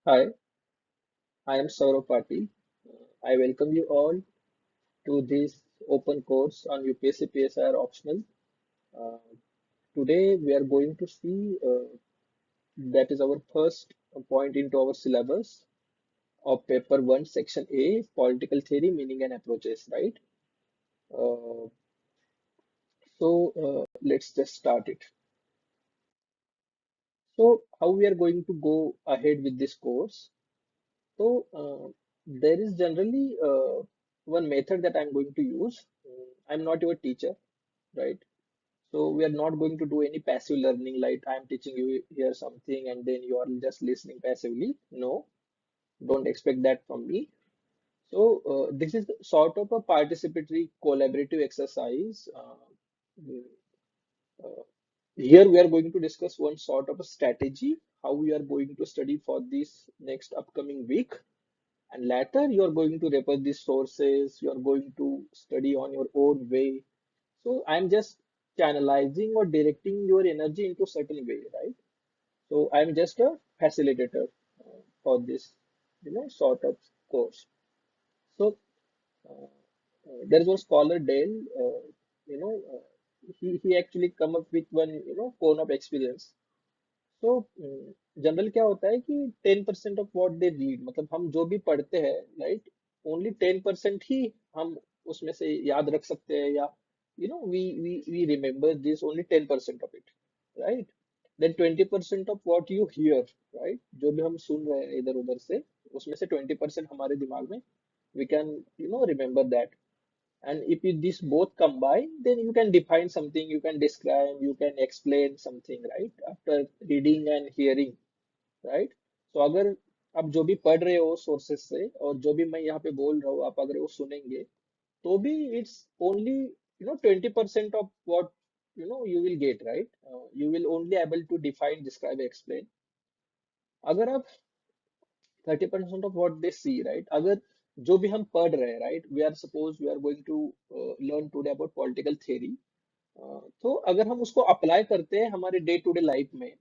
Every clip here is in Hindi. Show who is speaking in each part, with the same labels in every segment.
Speaker 1: Hi, I am Saurabh Patil. I welcome you all to this open course on UPSC PSR optional. Uh, Today we are going to see that is our first point into our syllabus of paper 1 section A, political theory, meaning and approaches, right? Uh, let's just start it. So how we are going to go ahead with this course? There is generally one method that I'm going to use. I'm not your teacher, right? So we are not going to do any passive learning like I'm teaching you here something and then you are just listening passively. No, don't expect that from me. This is sort of a participatory collaborative exercise. Mm, uh, Here we are going to discuss one sort of a strategy, how we are going to study for this next upcoming week. And later you are going to refer these sources, you are going to study on your own way. So I'm just channelizing or directing your energy into certain way, right? So I'm just a facilitator for this, sort of course. So uh, there is one scholar Dale, you know, he actually come up with one, cone of experience. तो जनरल क्या होता है कि 10% ऑफ व्हाट दे रीड मतलब हम जो भी पढ़ते हैं राइट ओनली 10% ही हम उसमें से याद रख सकते हैं या we remember this only 10% of it right then 20% of what you hear right जो भी हम सुन रहे हैं इधर उधर से उसमें से 20% हमारे दिमाग में we can remember that. And if you, this both combine, then you can define something, you can describe, you can explain something, right? After reading and hearing, right? So अगर आप जो भी पढ़ रहे हो सोर्सेस से और जो भी मैं यहाँ पे बोल रहा हूँ आप अगर वो सुनेंगे तो भी it's only 20% of what you will get, right? You will only able to define, describe, explain. अगर आप 30% of what they see, right? अगर जो भी हम पढ़ रहे हैं, right? We are suppose we are going to learn today about political theory. तो अगर हम उसको अप्लाई करते हैं हमारे डे टू डे लाइफ में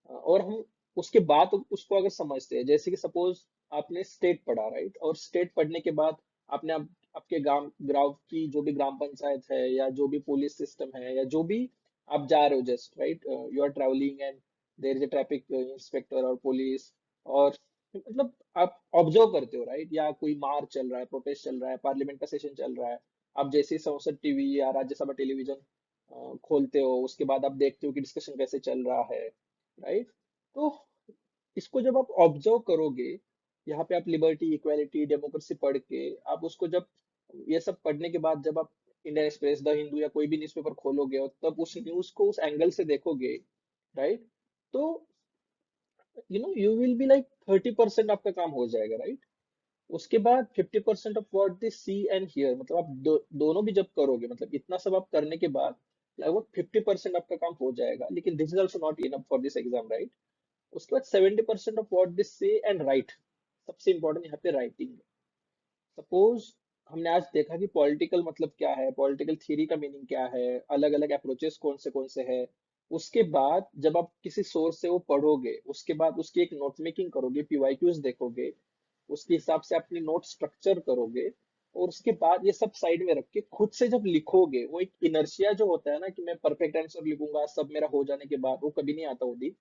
Speaker 1: और हम उसके बाद उसको अगर समझते हैं जैसे कि सपोज आपने स्टेट पढ़ा राइट और स्टेट पढ़ने के बाद आपने आपके गांव की जो भी ग्राम पंचायत है या जो भी पुलिस सिस्टम है या जो भी आप जा रहे हो just right you are travelling and there is a traffic inspector और पुलिस और मतलब आप ऑब्जर्व करते हो राइट या कोई मार्च चल रहा है प्रोटेस्ट चल रहा है पार्लियामेंट का सेशन चल रहा है आप जैसे ही संसद टीवी या राज्यसभा टेलीविजन खोलते हो उसके बाद आप देखते हो कि डिस्कशन कैसे चल रहा है राइट. तो इसको जब आप ऑब्जर्व करोगे यहाँ पे आप लिबर्टी इक्वालिटी डेमोक्रेसी पढ़ के आप उसको जब ये सब पढ़ने के बाद जब आप इंडियन एक्सप्रेस द हिंदू या कोई भी न्यूज़पेपर खोलोगे और तब उस न्यूज को उस एंगल से देखोगे राइट तो यू विल बी लाइक 30% आपका काम हो जाएगा राइट. उसके बाद 50% of what they see and hear मतलब आप दोनों भी जब करोगे मतलब इतना सब आप करने के बाद लगभग 50% आपका काम हो जाएगा लेकिन this is also not enough for this exam right. उसके बाद 70% ऑफ व्हाट दे से एंड राइट. सबसे इंपॉर्टेंट यहाँ पे राइटिंग. सपोज हमने आज देखा कि पॉलिटिकल मतलब क्या है पॉलिटिकल थ्योरी का मीनिंग क्या है अलग अलग अप्रोचेस कौन से है. उसके बाद जब आप किसी सोर्स से वो पढ़ोगे उसके बाद उसकी एक नोट मेकिंग करोगे पीवाईक्यूज देखोगे उसके हिसाब से अपनी नोट स्ट्रक्चर करोगे और उसके बाद ये सब साइड में रख के खुद से जब लिखोगे वो एक इनर्शिया जो होता है ना कि मैं परफेक्ट आंसर लिखूंगा सब मेरा हो जाने के बाद वो कभी नहीं आता वो दिन.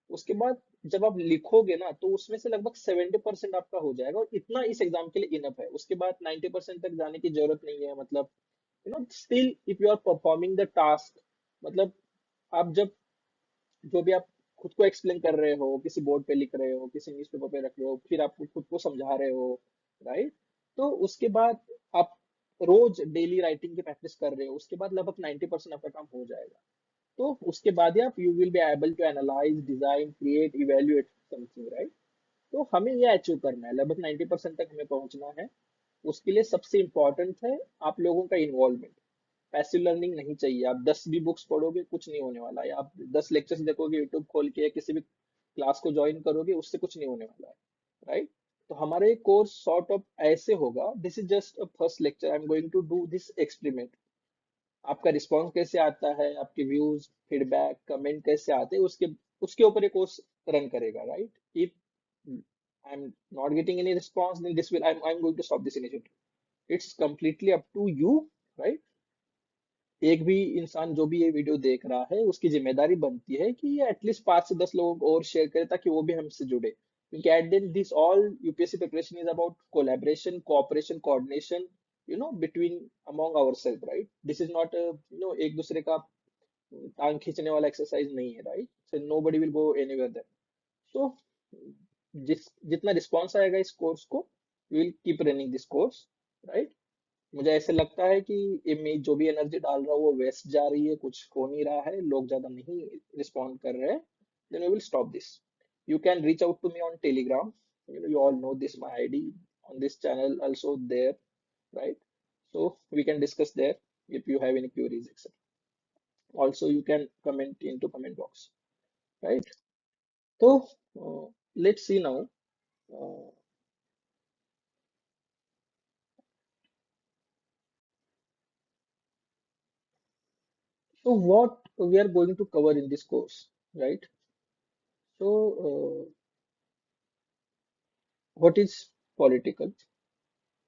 Speaker 1: उसके बाद जब आप लिखोगे ना तो उसमें से लगभग 70% आपका हो जाएगा और इतना इस एग्जाम के लिए इनफ है. उसके बाद 90% तक जाने की जरूरत नहीं है मतलब still if you are performing the task मतलब आप जब जो भी आप खुद को एक्सप्लेन कर रहे हो किसी बोर्ड पे लिख रहे हो किसी न्यूज़पेपर पे रख रहे हो फिर आप खुद को समझा रहे हो राइट. तो उसके बाद आप रोज डेली राइटिंग की प्रैक्टिस कर रहे हो उसके बाद लगभग 90% आपका काम हो जाएगा. तो उसके बाद ही आप you will be able to analyse design create evaluate something right. तो हमें ये अचीव करना है लगभग 90% तक हमें पहुंचना है. उसके लिए सबसे इंपॉर्टेंट है आप लोगों का इन्वॉल्वमेंट. पैसिव लर्निंग नहीं चाहिए. आप 10 भी बुक्स पढ़ोगे कुछ नहीं होने वाला है. आप 10 लेक्चर्स देखोगे यूट्यूब खोल के या किसी भी क्लास को ज्वाइन करोगे उससे कुछ नहीं होने वाला है राइट. तो हमारे कोर्स सॉर्ट ऑफ ऐसे होगा. This is just a first lecture I am going to do this experiment. आपका रिस्पॉन्स कैसे आता है आपके व्यूज फीडबैक कमेंट कैसे आते हैं उसके उसके ऊपर एक कोर्स रन करेगा right. If I'm not getting any response, then this will I'm going to stop this initiative. It's completely up to you, right? एक भी इंसान जो भी ये वीडियो देख रहा है उसकी जिम्मेदारी बनती है कि ये एटलीस्ट 5 से 10 लोग और शेयर करे ताकि वो भी हमसे जुड़े, क्योंकि at then this all UPSC preparation is about collaboration, cooperation, coordination, between among ourselves, right? This is not एक दूसरे का टांग खींचने वाला एक्सरसाइज नहीं है, right? So nobody will go anywhere there. So जितना रिस्पॉन्स आएगा इस कोर्स को, we will keep running this course, right? मुझे ऐसे लगता है कि ये मैं जो भी एनर्जी डाल रहा हूँ वो वेस्ट जा रही है, कुछ हो नहीं रहा है, लोग ज्यादा नहीं रिस्पॉन्ड कर रहे हैं, then we will stop this. You can reach out to me on Telegram, you all know this my id, on this channel also there, right? So we can discuss there if you have any queries, etc. Also you can comment into comment box, right? So let's see now. uh, so what we are going to cover in this course, right? So what is political,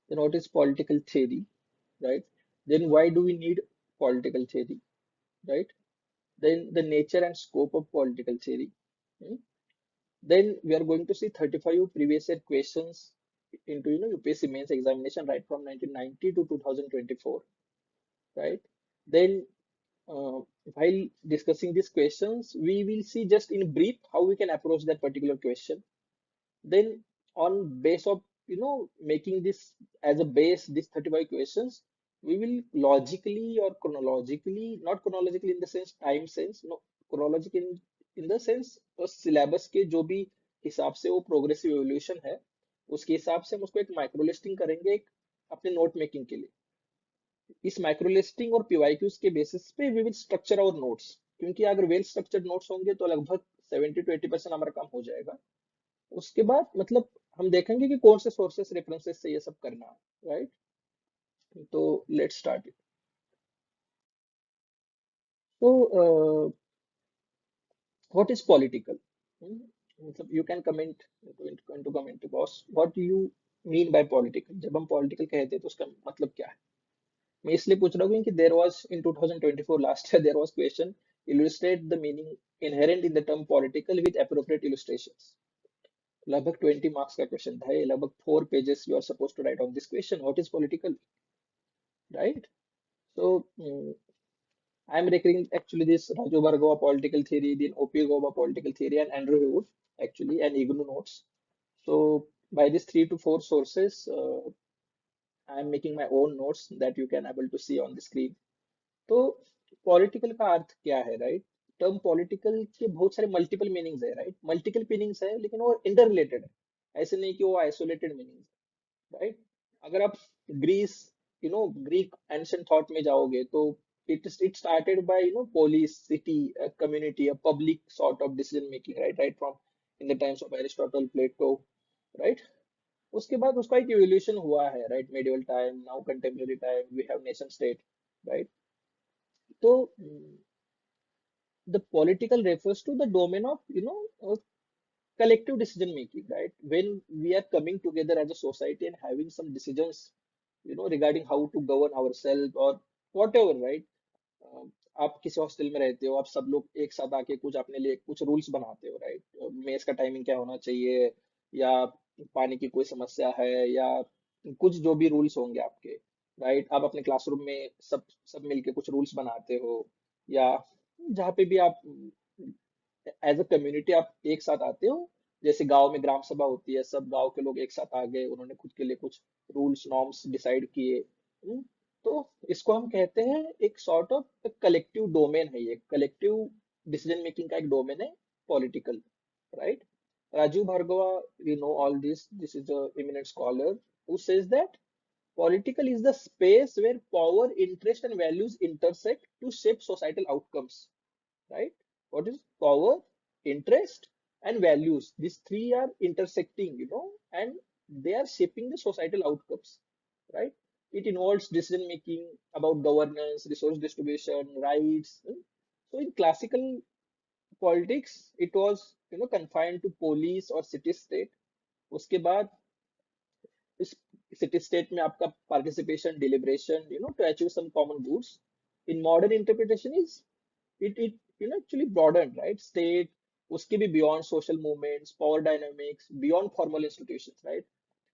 Speaker 1: then what is political theory, right? Then why do we need political theory, right? Then the nature and scope of political theory. Hmm? Then we are going to see 35 previous year questions into UPSC mains examination right from 1990 to 2024, right? Then while discussing these questions, we will see just in brief how we can approach that particular question. Then on base of making this as a base, these 35 questions, we will logically or chronologically, not chronologically in the sense time sense, no, chronologically in the sense syllabus के जो भी हिसाब से वो प्रोग्रेसिव एवोल्यूशन है, उसके हिसाब से हम उसको एक माइक्रो लिस्टिंग करेंगे एक अपने नोट मेकिंग के लिए। इस माइक्रो लिस्टिंग और पीवाईक्यूज के बेसिस पे we will structure our notes, क्योंकि अगर वेल स्ट्रक्चर्ड नोट्स होंगे तो लगभग 70 to 80% हमारा काम हो जाएगा। उसके बाद मतलब हम देखेंगे कि कौन से सोर्सेस रेफरेंसेस से ये सब करना है, राइट? तो लेट्स स्टार्ट इट। तो व्हाट इज पॉलिटिकल? मतलब you can comment to comment boss, what do you mean by political? जब हम पॉलिटिकल कहते हैं तो उसका मतलब क्या है? मैं इसलिए पूछ रहा हूँ क्योंकि there was in 2024 last year there was question, illustrate the meaning inherent in the term political with appropriate illustrations। लगभग 20 मार्क्स का क्वेश्चन था ये, लगभग 4 pages you are suppose to write on this question, what is political, right? So I'm recurring actually this Raju Bhargava political theory, then OP Gova political theory, and Andrew Wood actually, and IGNU notes. So by these 3 to 4 sources, I'm making my own notes that you can able to see on the screen. तो पॉलिटिकल का अर्थ क्या है, राइट? टर्म पॉलिटिकल के बहुत सारे मल्टीपल मीनिंग्स है, राइट? मल्टीपल मीनिंग्स है लेकिन वो इंटर रिलेटेड है, ऐसे नहीं कि वो आइसोलेटेड मीनिंग्स, राइट? अगर आप ग्रीस ग्रीक एंशिएंट थॉट में जाओगे तो it started by polis, city, community, a public sort of decision making, right from in the times of Aristotle, Plato, right? उसके बाद उसका एक इवोल्यूशन हुआ है, right? Medieval time, now contemporary time, we have nation state, right? तो the political refers to the domain of collective decision making, right? When we are coming together as a society and having some decisions regarding how to govern ourselves or whatever, right? अ, आप किसी हॉस्टल में रहते हो, आप सब लोग एक साथ आके कुछ अपने लिए कुछ रूल्स बनाते हो, राइट? मेस का टाइमिंग क्या होना चाहिए, या पानी की कोई समस्या है, या कुछ जो भी रूल्स होंगे आपके, राइट? आप अपने क्लासरूम में सब सब मिलके कुछ रूल्स बनाते हो, या जहाँ पे भी आप एज अ कम्युनिटी आप एक साथ आते हो, जैसे गांव में ग्राम सभा होती है, सब गांव के लोग एक साथ आ गए, उन्होंने खुद के लिए कुछ रूल्स नॉर्म्स डिसाइड किए। तो इसको हम कहते हैं एक सॉर्ट ऑफ कलेक्टिव डोमेन है, ये कलेक्टिव डिसीजन मेकिंग का एक डोमेन है political, right? Rajeev Bhargava, we know all this is a eminent scholar who says that political is the space where power, interest and values intersect to shape societal outcomes, right? What is power, interest, and values? These three are intersecting, and they are shaping the societal outcomes, right? It involves decision making about governance, resource distribution, rights. So in classical politics, it was confined to police or city state. उसके बाद इस सिटी स्टेट में आपका participation deliberation to achieve some common goods in modern interpretation is it actually broadened, right? State, uske bhi beyond social movements, power dynamics, beyond formal institutions, right?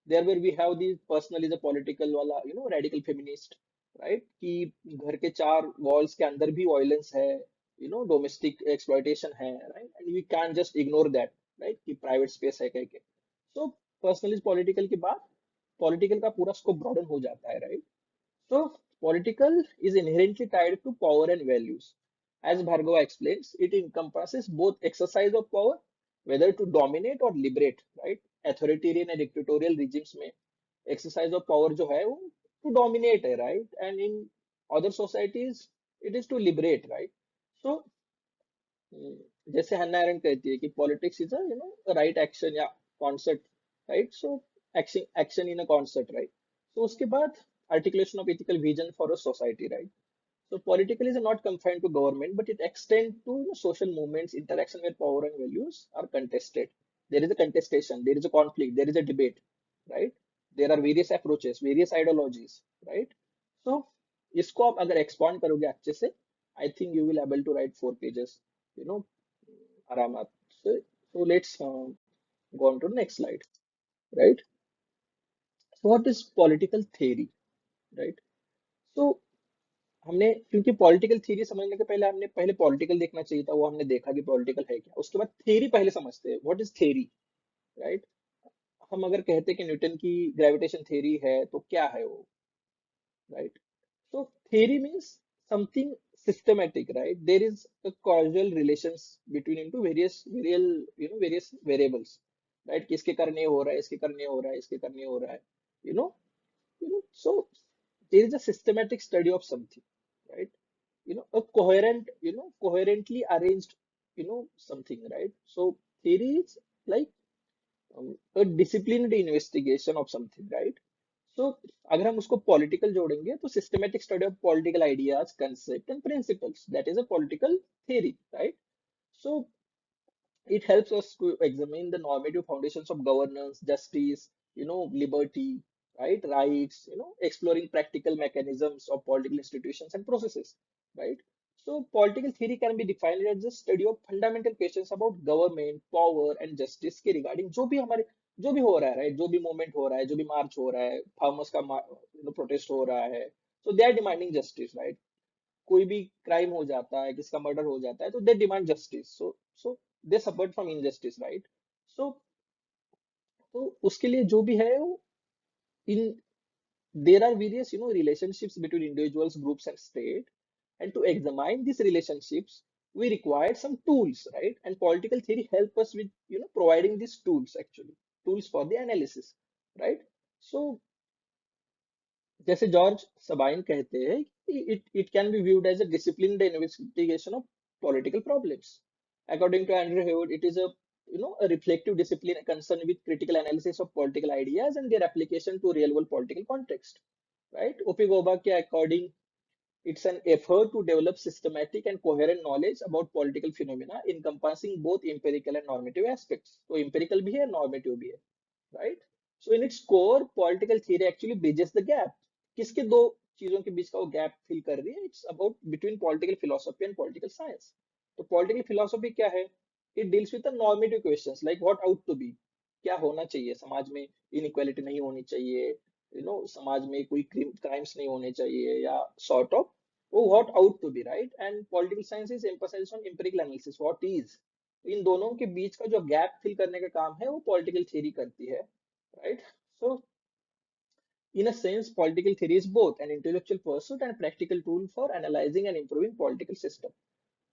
Speaker 1: There where we have the personal is a political wala, radical feminist, right? कि घर के चार walls के अंदर भी violence है, domestic exploitation है, right? And we can't just ignore that, right? कि private space है कह के. So personal is political के बाद political का पूरा scope broaden हो जाता है, right? So, political is inherently tied to power and values. As Bhargava explains, it encompasses both exercise of power, whether to dominate or liberate, right? Authoritarian and dictatorial regimes में exercise of power जो है वो to dominate है, right? And in other societies, it is to liberate, right? So, जैसे हन्ना एरेंट कहती है कि पॉलिटिक्स इज राइट एक्शन या concept right so action action in a concept right तो उसके बाद articulation of ethical vision for a society right so political is not confined to government but it extends to social movements interaction where power and values are contested there is a contestation there is a conflict there is a debate right there are various approaches various ideologies right so इसको आप अगर expand करोगे अच्छे से I think you will able to write 4 pages you know Aramat. So let's go on to the next slide, right? So what is political theory, right? So हमने क्योंकि पॉलिटिकल थ्योरी समझने के पहले हमने पहले पॉलिटिकल देखना चाहिए था वो हमने देखा कि पॉलिटिकल है क्या उसके बाद थ्योरी पहले समझते हैं व्हाट इज थ्योरी राइट हम अगर कहते हैं कि न्यूटन की ग्रेविटेशन थ्योरी है तो क्या है वो right so theory means something systematic right there is a causal relations between into various variables right किसके करने हो रहा है इसके करने हो रहा है इसके करने हो रहा है you know so there is a systematic study of something right a coherent coherently arranged something right so theory is like a disciplined investigation of something right so अगर हम उसको पॉलिटिकल जोड़ेंगे तो systematic study of political ideas concept and principles that is a political theory right so it helps us to examine the normative foundations of governance, justice, liberty, right, rights, exploring practical mechanisms of political institutions and processes, right? So political theory can be defined as the study of fundamental questions about government, power, and justice के regarding जो भी हो रहा है, right? जो भी movement हो रहा है, जो भी march हो रहा है, farmers का protest हो रहा है, so they are demanding justice, right? कोई भी क्राइम हो जाता है किसका मर्डर हो जाता है तो they demand justice so they suffered from injustice right so तो उसके लिए जो भी है वो in there are various relationships between individuals groups and state and to examine these relationships we require some tools right and political theory help us with providing these tools actually tools for the analysis right so जैसे जॉर्ज सबाइन कहते हैं कि it can be viewed as a disciplined investigation of political problems. According to Andrew Hewitt, it is a reflective discipline concerned with critical analysis of political ideas and their application to real world political context. Right? O.P. Gobak के according it's an effort to develop systematic and coherent knowledge about political phenomena encompassing both empirical and normative aspects. So empirical भी है, normative भी है. right so in its core political theory actually bridges the gap किसके दो चीजों के बीच का वो गैप फिल कर रही है it's about between political philosophy and political science तो पॉलिटिकल फिलोसफी क्या है it deals with the normative questions like what ought to be क्या होना चाहिए समाज में इनइक्वालिटी नहीं होनी चाहिए समाज में कोई क्राइम्स नहीं होने चाहिए या सॉर्ट ऑफ वो what ought to be right and political science is emphasise on empirical analysis what is in दोनों के बीच का जो गैप फिल करने का काम है वो पॉलिटिकल थ्योरी करती है right so in a sense political theory is both an intellectual pursuit and practical tool for analyzing and improving political system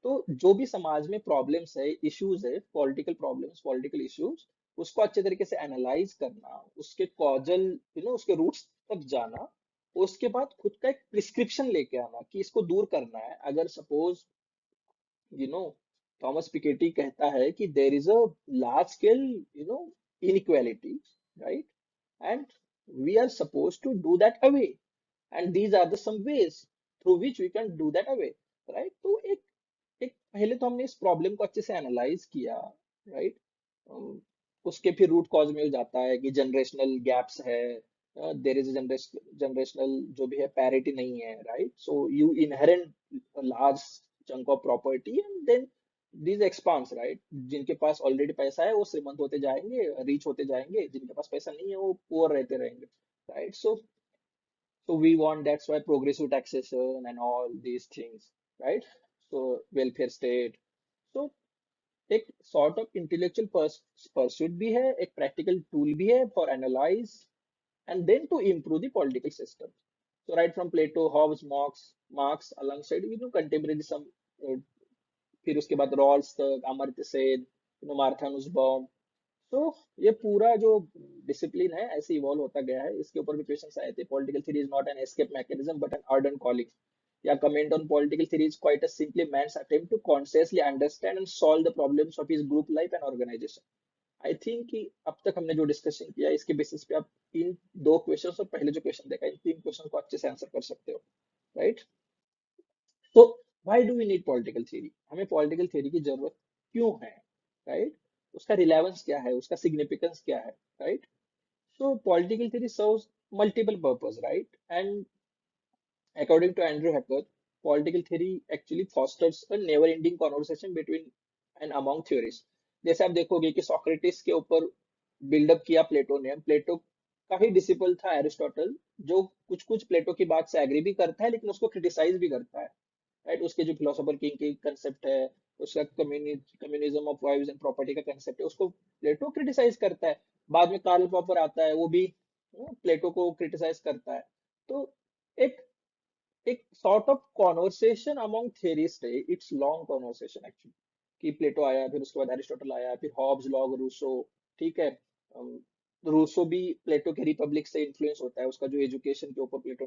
Speaker 1: तो जो भी समाज में प्रॉब्लम्स है इश्यूज है पॉलिटिकल प्रॉब्लम्स पॉलिटिकल इश्यूज उसको अच्छे तरीके से एनालाइज करना उसके कॉजल उसके रूट्स तक जाना उसके बाद खुद का एक प्रिस्क्रिप्शन लेके आना कि इसको दूर करना है अगर suppose you know, Thomas Piketty कहता है कि there is a large scale, inequality, right? And we are supposed to do that away. And these are the some ways through which we can do that away, right? तो एक पहले तो हमने इस प्रॉब्लम को अच्छे से एनालाइज किया, right? उसके फिर रूट कॉज में जाता है कि जनरेशनल गैप्स है, देर इज जनरेशनल जो भी है पैरिटी नहीं है, right? So you inherent large chunk of property and then this expands, right? जिनके पास ऑलरेडी पैसा है वो श्रीमंत होते जाएंगे, रिच होते जाएंगे, जिनके पास पैसा नहीं है वो पुअर रहते रहेंगे, right? So we want, that's why progressive taxation and all these things, right? So welfare state. So एक sort of intellectual pursuit भी है, एक practical tool भी है for analyze and then to improve the political system. So right from Plato, Hobbes, Marx alongside contemporary some फिर उसके बाद रॉल्स तक, अमर्त्य सेन, मार्था नुसबाउम। तो ये पूरा जो डिसिप्लिन है ऐसे इवॉल्व होता गया है। इसके ऊपर भी क्वेश्चंस आए थे, political theory is not an escape mechanism but an ardent calling, या comment on political theory is quite a simply man's attempt to consciously understand and solve the problems of his group life and organisation. I think कि अब तक हमने जो डिस्कशन किया इसके बेसिस पे आप इन दो क्वेश्चंस और पहले जो क्वेश्चन देखा इन तीन क्वेश्चन को अच्छे से आंसर कर सकते हो, राइट? तो why do we need political theory? हमें पॉलिटिकल थ्योरी की जरूरत क्यों है, राइट? उसका रिलेवेंस क्या है, उसका सिग्निफिकेंस क्या है, right? So political theory serves multiple purpose, right? And according to Andrew Hacker, political theory actually fosters a never-ending conversation between and among theories. जैसे आप देखोगे कि सोक्रेटिस के ऊपर बिल्डअप किया प्लेटो ने। प्लेटो का ही डिसिपल था एरिस्टोटल, जो कुछ कुछ प्लेटो की बात से एग्री भी करता है लेकिन उसको क्रिटिसाइज भी करता है, राइट? उसके जो फिलोसोफर किंग की कंसेप्ट है, उसका communism of wives and property का कंसेप्ट है, उसको प्लेटो क्रिटिसाइज करता है। बाद में कार्ल पॉपर आता है, वो भी प्लेटो को क्रिटिसाइज करता है। तो एक एक sort of conversation among theorist है, इट्स लॉन्ग कॉन्वर्सेशन एक्चुअली, कि प्लेटो आया, फिर उसके बाद एरिस्टोटल आया, फिर हॉब्स, लॉग, रूसो, ठीक है? रूसो भी प्लेटो के रिपब्लिक से इन्फ्लुएंस होता है, उसका जो एजुकेशन के ऊपर प्लेटो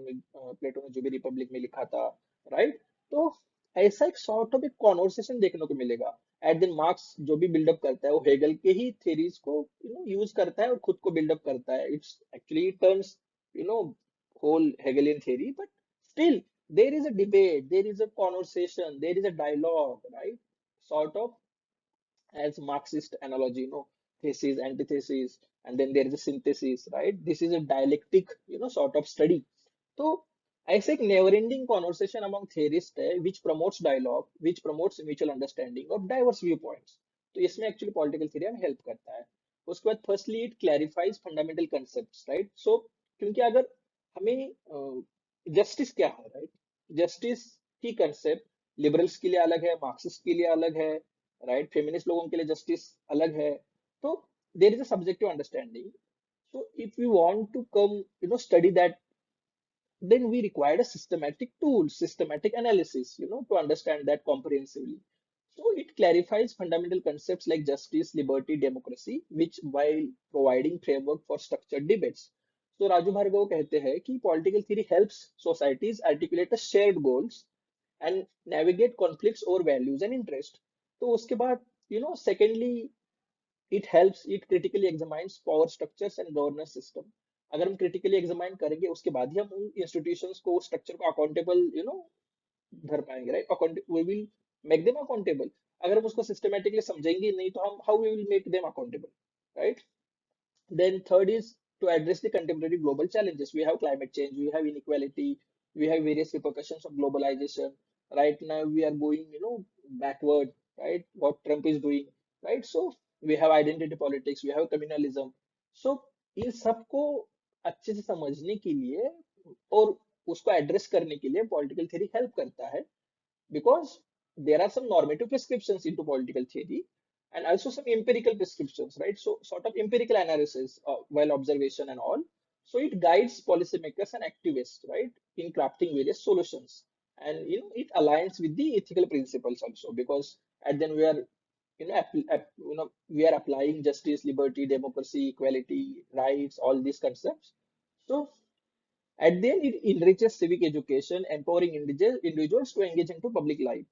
Speaker 1: ने जो भी रिपब्लिक में लिखा था, राइट? तो ऐसा एक सॉर्ट ऑफ एक कॉन्वर्सेशन देखने को मिलेगा। एट दिन मार्क्स जो भी बिल्डअप करता है वो हेगल के ही थेरीज को यूज करता है और खुद को बिल्डअप करता है। It's actually turns you know whole Hegelian theory, but still there is a debate, there is a conversation, there is a dialogue, right? Sort of as Marxist analogy, thesis, antithesis, and then there is a synthesis, right? This is a dialectic, sort of study. So ऐसे एक never ending conversation among theorists है which promotes dialogue, which promotes mutual understanding of diverse viewpoints. तो इसमें actually political theory हमें help करता है। उसके बाद firstly it clarifies fundamental concepts, right? So क्योंकि अगर हमें जस्टिस क्या है, राइट? जस्टिस की कंसेप्ट लिबरल्स के लिए अलग है, मार्क्सिस्ट के लिए अलग है, राइट? फेमिनिस्ट लोगों के लिए जस्टिस अलग है। तो there is a subjective understanding. So if we want to come, study that, then we required a systematic tool, systematic analysis, to understand that comprehensively. So it clarifies fundamental concepts like justice, liberty, democracy, which while providing framework for structured debates. So Raju Bhargava कहते हैं कि political theory helps societies articulate a shared goals and navigate conflicts over values and interest. तो उसके बाद, secondly, it helps, it critically examines power structures and governance system. अगर हम critically examine करेंगे उसके बाद ही हम उन institutions को, structure को accountable, धर पाएंगे, right? We will make them accountable. अगर हम उसको systematically समझेंगे नहीं तो हम how we will make them accountable, right? Then third is to address the contemporary global challenges. We have climate change, we have inequality, we have various repercussions of globalization. Right now we are going, backward, right? What Trump is doing, right? So we have identity politics, we have communalism. So इन सबको अच्छे से समझने के लिए और उसको एड्रेस करने के लिए पॉलिटिकल थ्योरी हेल्प करता है, because there are some normative prescriptions into political theory and also some empirical prescriptions, right? So sort of empirical analysis while observation and all. So it guides policymakers and activists, right, in crafting various solutions. And it aligns with the ethical principles also, because at then we are we are applying justice, liberty, democracy, equality, rights, all these concepts. So at the end, it enriches civic education, empowering individuals to engage into public life.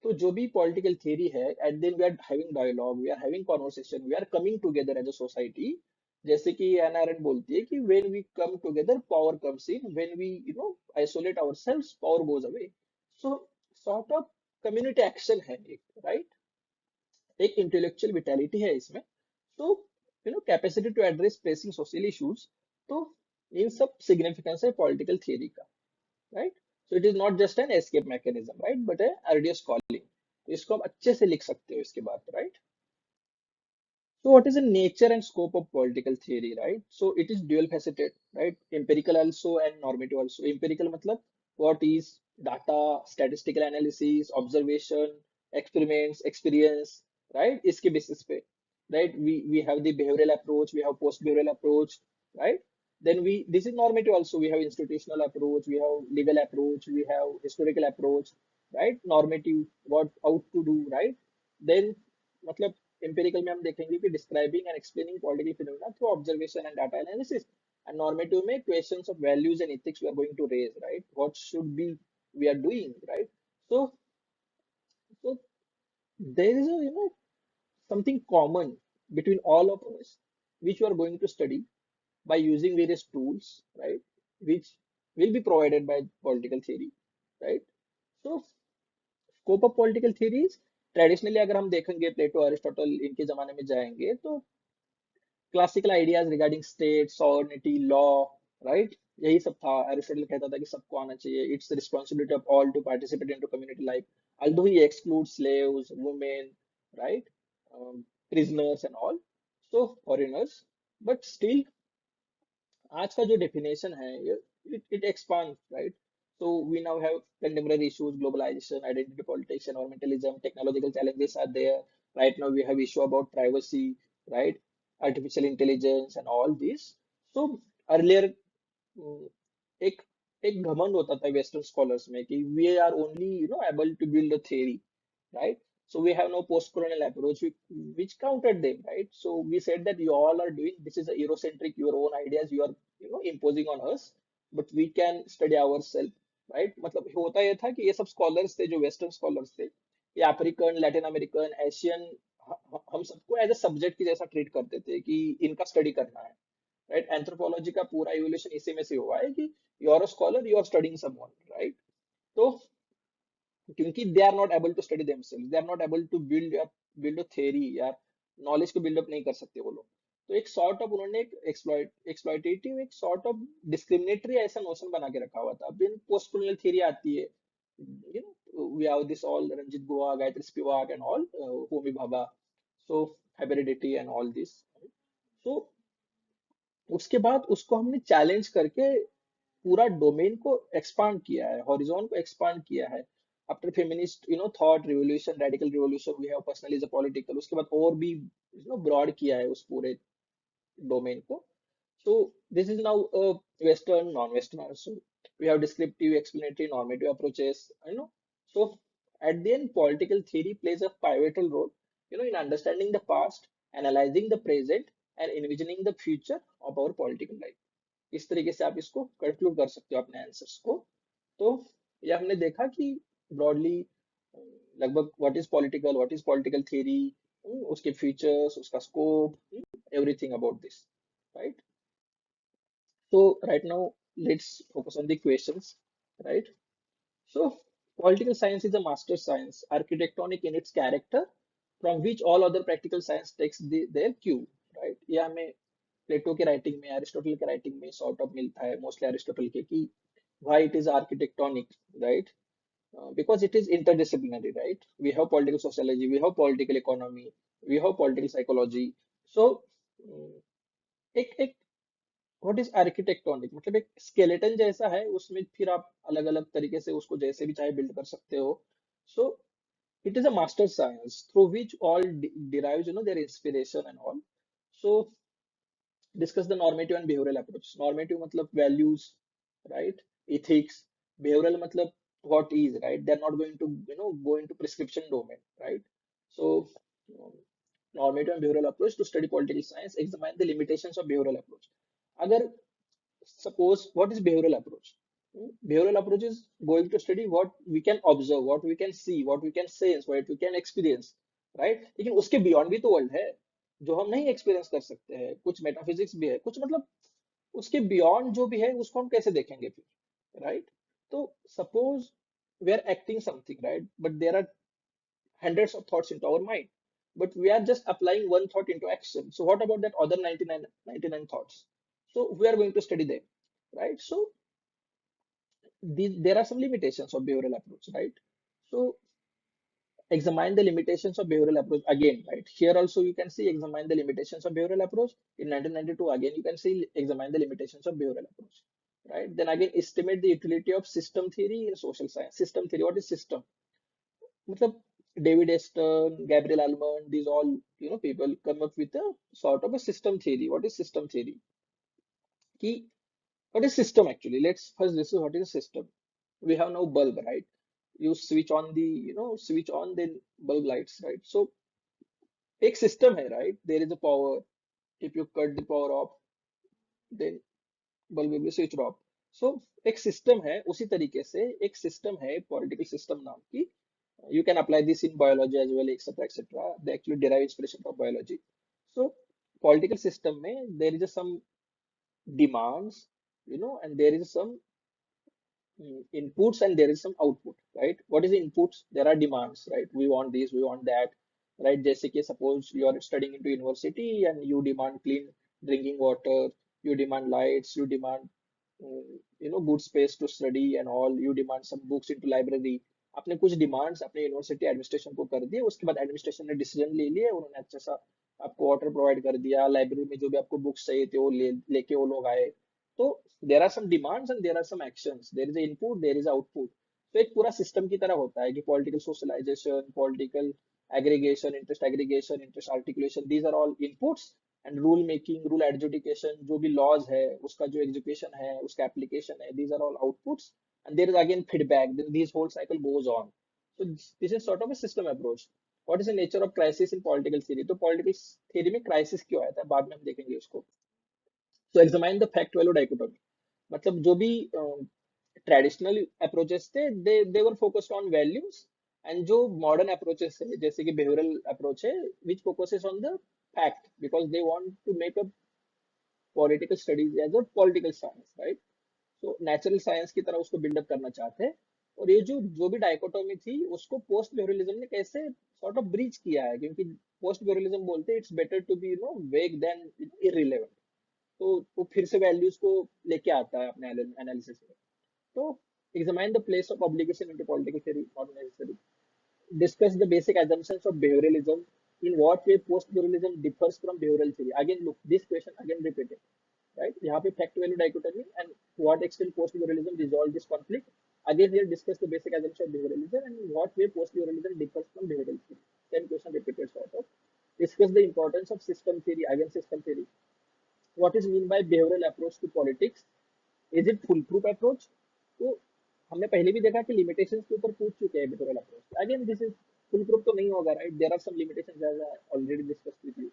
Speaker 1: तो जो भी political theory है, at the end we are having dialogue, we are having conversation, we are coming together as a society. जैसे कि एना अरेंट बोलती है कि when we come together, power comes in. When we, isolate ourselves, power goes away. So sort of community action है एक, right? एक intellectual vitality है इसमें। तो capacity to address pressing social issues, तो इन सब सिग्निफिकेंस है पॉलिटिकल थियरी का, right. So it is not just an escape mechanism, right, but a RDS calling. तो इसको आप अच्छे से लिख सकते हो इसके बाद, right. So what is the nature and scope of political theory, right? So it is dual faceted, right? Empirical also and normative also. Empirical matlab what is data, statistical analysis, observation, experiments, experience, right? इसके basis पे, right? We have the behavioral approach, we have post behavioral approach, right? Then we this is normative also. We have institutional approach, we have legal approach, we have historical approach, right? Normative what out to do, right? Then मतलब empirical में हम देखेंगे कि describing and explaining political phenomena through observation and data analysis. And normative में questions of values and ethics we are going to raise, right? What should be we are doing, right? So, so there is a something common between all of us, which we are going to study by using various tools, right? Which will be provided by political theory, right? So, scope of political theories traditionally अगर हम देखेंगे प्लेटो अरिस्टोटल इनके जमाने में जाएंगे तो classical ideas regarding state sovereignty law, right, यही सब था. एरिस्टोटल कहता था कि सबको आना चाहिए, it's responsibility of all to participate into community life, although he excludes slaves, women, right, prisoners and all, so foreigners, but still आज का जो डेफिनेशन है it expands, right. So we now have contemporary issues, globalization, identity politics, environmentalism, technological challenges are there. Right now we have issue about privacy, right, artificial intelligence and all this. So earlier एक एक घमंड होता था वेस्टर्न स्कॉलर्स में कि we are only able to build a theory, right. So we have no post-colonial approach which countered them, right. So we said that you all are doing this is a Eurocentric, your own ideas you are imposing on us, but we can study ourselves, right. मतलब होता यह था कि ये सब स्कॉलर्स थे जो वेस्टर्न स्कॉलर्स थे, ये अफ्रीकन, लैटिन अमेरिकन, एशियन, हम सबको एज अ सब्जेक्ट की जैसा ट्रीट करते थे कि इनका स्टडी करना है, राइट. एंथ्रोपोलॉजी का पूरा इवोल्यूशन इसी में से हुआ है कि you are a scholar, you are studying someone, right. तो क्योंकि they are not able to study themselves, they are not able to build a theory या नॉलेज को बिल्डअप नहीं कर सकते वो लोग. तो एक सॉर्ट ऑफ उन्होंने एक एक्सप्लॉइटेटिव, एक सॉर्ट ऑफ डिस्क्रिमिनेटरी ऐसा नोशन बना के रखा हुआ था. अब इन पोस्ट कॉलोनियल थ्योरी आती है, we have this all Ranjit Guha, Gayatri Spivak and all, Homi Bhabha, so hybridity and all this. So उसके बाद उसको हमने चैलेंज करके पूरा डोमेन को एक्सपांड किया है, हॉरिजॉन को एक्सपांड किया है. After feminist thought revolution, radical revolution, we have personalism political, उसके बाद और भी ब्रॉड किया है उस पूरे डोमेन को. So this is now a Western, non-Western also. We have descriptive, explanatory, normative approaches. So at the end, political theory plays a pivotal role, in understanding the past, analyzing the present, and envisioning the future of our political life. इस तरीके से आप इसको कंक्लूड कर सकते हो अपने आंसर्स को. तो ये हमने देखा कि ब्रॉडली लगभग व्हाट इज पॉलिटिकल थियरी, उसके फीचर्स, उसका scope, everything about this, right. So right now let's focus on the questions, right? So political science is a master science, architectonic in its character, from which all other practical science takes their cue, right? ये हमें प्लेटो के राइटिंग में, एरिस्टोटल के राइटिंग में सॉर्ट ऑफ मिलता है, मोस्टली एरिस्टोटल के, कि why it is architectonic, right? Because it is interdisciplinary, right? We have political sociology, we have political economy, we have political psychology. So एक एक व्हाट इज आर्किटेक्टोनिक, मतलब एक स्केलेटन जैसा है, उसमें फिर आप अलग अलग तरीके से उसको जैसे भी चाहे बिल्ड कर सकते हो. सो it is a master science through which all derives their inspiration and all. So discuss the normative and behavioral approach. Normative मतलब values, right, ethics. Behavioral मतलब what is, right, they're not going to go into prescription domain, right. So um, normative and behavioral approach to study political science examine the limitations of behavioral approach. अगर suppose what is behavioral approach. Behavioral approach is going to study what we can observe, what we can see, what we can sense, what we can experience, right. लेकिन उसके beyond भी तो वर्ल्ड है जो हम नहीं एक्सपीरियंस कर सकते हैं, कुछ मेटाफिजिक्स भी है, कुछ मतलब उसके बियॉन्ड जो भी है उसको हम कैसे देखेंगे फिर, राइट. तो suppose we are acting something, right, but there are hundreds of thoughts into our mind, but we are just applying one thought into action. So what about that other 99 thoughts? So we are going to study them, right? So there are some limitations of behavioral approach, right? So examine the limitations of behavioral approach again, right? Here also you can see examine the limitations of behavioral approach. In 1992, again you can see examine the limitations of behavioral approach, right? Then again estimate the utility of system theory in social science. System theory, what is system? मतलब David Aston, Gabriel Almond, these all people come up with a sort of a system theory. What is system theory? Ki, what is system actually? Let's first this is what is a system. We have now bulb, right? You switch on the switch on the bulb lights, right? So एक system है, right? There is a power. If you cut the power off, then bulb will be switched off. So एक system है, उसी तरीके से एक system है political system नाम की. You can apply this in biology as well, etc., etc. They actually derive inspiration from biology. So political system में there is some demands, and there is some inputs and there is some output, right? What is the inputs? There are demands, right? We want this, we want that, right? जैसे कि suppose you are studying into university and you demand clean drinking water, you demand lights, you demand good space to study and all, you demand some books into library. आपने कुछ डिमांड्स अपने यूनिवर्सिटी एडमिनिस्ट्रेशन को कर दिए, उसके बाद एडमिनिस्ट्रेशन ने डिसीजन ले लिए, उन्होंने अच्छा सा आपको वाटर प्रोवाइड कर दिया, लाइब्रेरी में जो भी आपको बुक्स चाहिए थे वो लेके वो लोग आए. तो there are some demands and there are some actions, there is input, there is output. तो एक पूरा सिस्टम की तरह होता है कि political socialisation, political aggregation, interest articulation, these are all inputs. And rule making, rule adjudication, जो भी लॉज है उसका जो एग्जीक्यूशन है, उसका एप्लीकेशन है, these are all outputs. And there is again feedback, then this whole cycle goes on. So this is sort of a system approach. What is the nature of crisis in political theory? तो political theory में crisis क्यों आया था, बाद में हम देखेंगे उसको. So examine the fact value dichotomy. मतलब जो भी ट्रेडिशनल अप्रोचेस थे, they were focused on values. And जो मॉडर्न अप्रोचेस है जैसे कि बिहेवियरल अप्रोच है which focuses on the fact, because they want to make a political studies as a political science, right? तो नेचुरल साइंस की तरह उसको बिल्डअप करना चाहते हैं. और ये जो जो भी डायकोटोमी थी उसको पोस्ट बिहेवियरलिज्म ने कैसे सॉर्ट ऑफ ब्रीच किया है, क्योंकि पोस्ट बिहेवियरलिज्म बोलते हैं इट्स बेटर टू बी वेग देन इररिलेवेंट. तो वो फिर से वैल्यूज को लेके आता है अपने एनालिसिस में. तो examine the place of obligation into political theory, not necessary. Discuss the basic assumptions of behavioralism. In what way post-behavioralism differs from behavioral theory? Again, look, this question again repeated, right? यहाँ पे fact value dichotomy and to what extent post-behavioralism resolve this conflict. Again, here discuss the basic assumptions of behavioralism and in what way post-behavioralism differs from behavioral theory. Same question repeated sort of. Discuss the importance of system theory. Again, system theory. What is mean by behavioral approach to politics? Is it full proof approach? तो हमने पहले भी देखा कि लिमिटेशंस के ऊपर पूछ चुके हैं behavioural approach. Again this is full proof तो नहीं होगा, right? There are some limitations as I already discussed with you.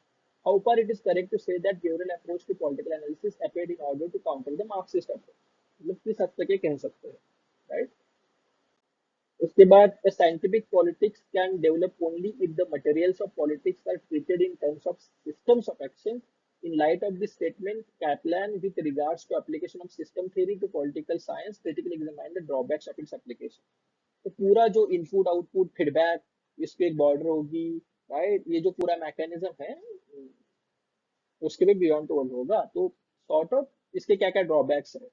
Speaker 1: How far it is correct to say that behavioural approach to political analysis appeared in order to counter the Marxist approach? मतलब किस हद तक ये कह सकते हैं, राइट? उसके बाद a scientific politics can develop only if the materials of politics are treated in terms of systems of action. In light of this statement, Kaplan, with regards to application of system theory to political science, critically examined the drawbacks of its application. तो पूरा जो इनपुट आउटपुट फीडबैक, इसकी एक बॉर्डर होगी, राइट? ये जो पूरा मैकेनिज्म है उसके भी बियॉन्ड टू होगा. तो सॉर्ट ऑफ इसके क्या क्या ड्रॉबैक्स है,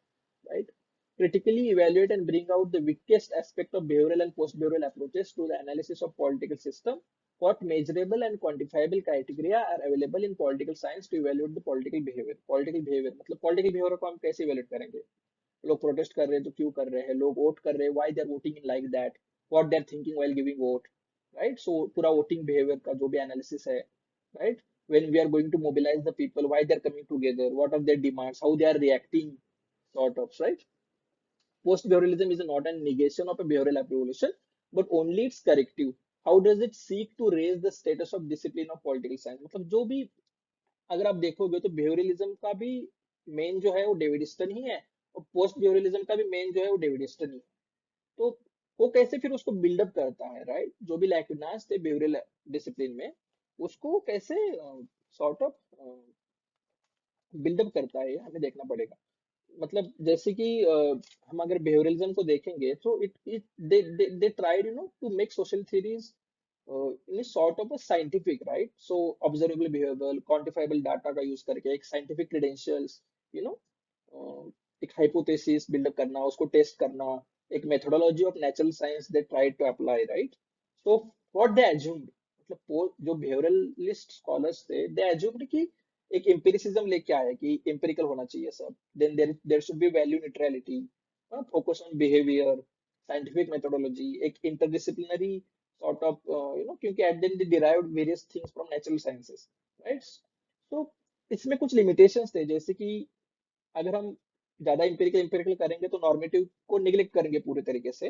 Speaker 1: right? Critically evaluate and bring out the weakest aspect of behavioral and post-behavioral approaches to the analysis of political system. What measurable and quantifiable criteria are available in political science to evaluate the political behavior? Political behavior मतलब political behavior को हम कैसे evaluate करेंगे? लोग प्रोटेस्ट कर रहे हैं तो क्यों कर रहे हैं, लोग वोट कर रहे हैं, why they are voting in like that, what they are thinking while giving vote, right? So पूरा वोटिंग बिहेवियर का जो भी एनालिसिस है, right? When we are going to mobilize the people, why they are coming together, what are their demands, how they are reacting, sort of, right? Post-behavioralism is not a negation of a behavioral evolution, but only its corrective. How does it seek to raise the status of discipline of political science? मतलब जो भी अगर आप देखोगे तो बिहेवियरलिज्म का भी मेन जो है वो डेविड ईस्टन ही है, और पोस्ट बिहेवियरलिज्म का भी मेन जो है वो डेविड ईस्टन ही है. तो वो कैसे फिर उसको बिल्डअप करता है, राइट? जो भी लैक्यूनास थे बिहेवियरल डिसिप्लिन में उसको कैसे सॉर्ट ऑफ बिल्डअप करता है, ये हमें देखना पड़ेगा. मतलब जैसे कि हम अगर बिहेवियरलिज्म को देखेंगे तो it it they tried to make social theories in sort of a scientific, right? So observable behaviour, quantifiable data का यूज करके एक साइंटिफिक क्रेडेंशियल्स, यू नो, एक हाइपोथेसिस बिल्डअप करना, उसको टेस्ट करना, एक methodology of natural science they try to apply, right? So what they assumed, मतलब जो बिहेवियरलिस्ट स्कॉलर्स थे, दे एज्यूम्ड कि एक एम्पिरिसिज्म लेके आए कि एम्पिरिकल होना चाहिए सब, then there should be value neutrality, focus on behaviour, scientific methodology, एक इंटरडिसिप्लिनरी sort of क्योंकि at the end they derived various things from natural sciences, right? So इसमें कुछ limitations थे, जैसे कि अगर हम ज्यादा इंपेरिकल करेंगे तो नॉर्मेटिव को निग्लेक्ट करेंगे पूरे तरीके से,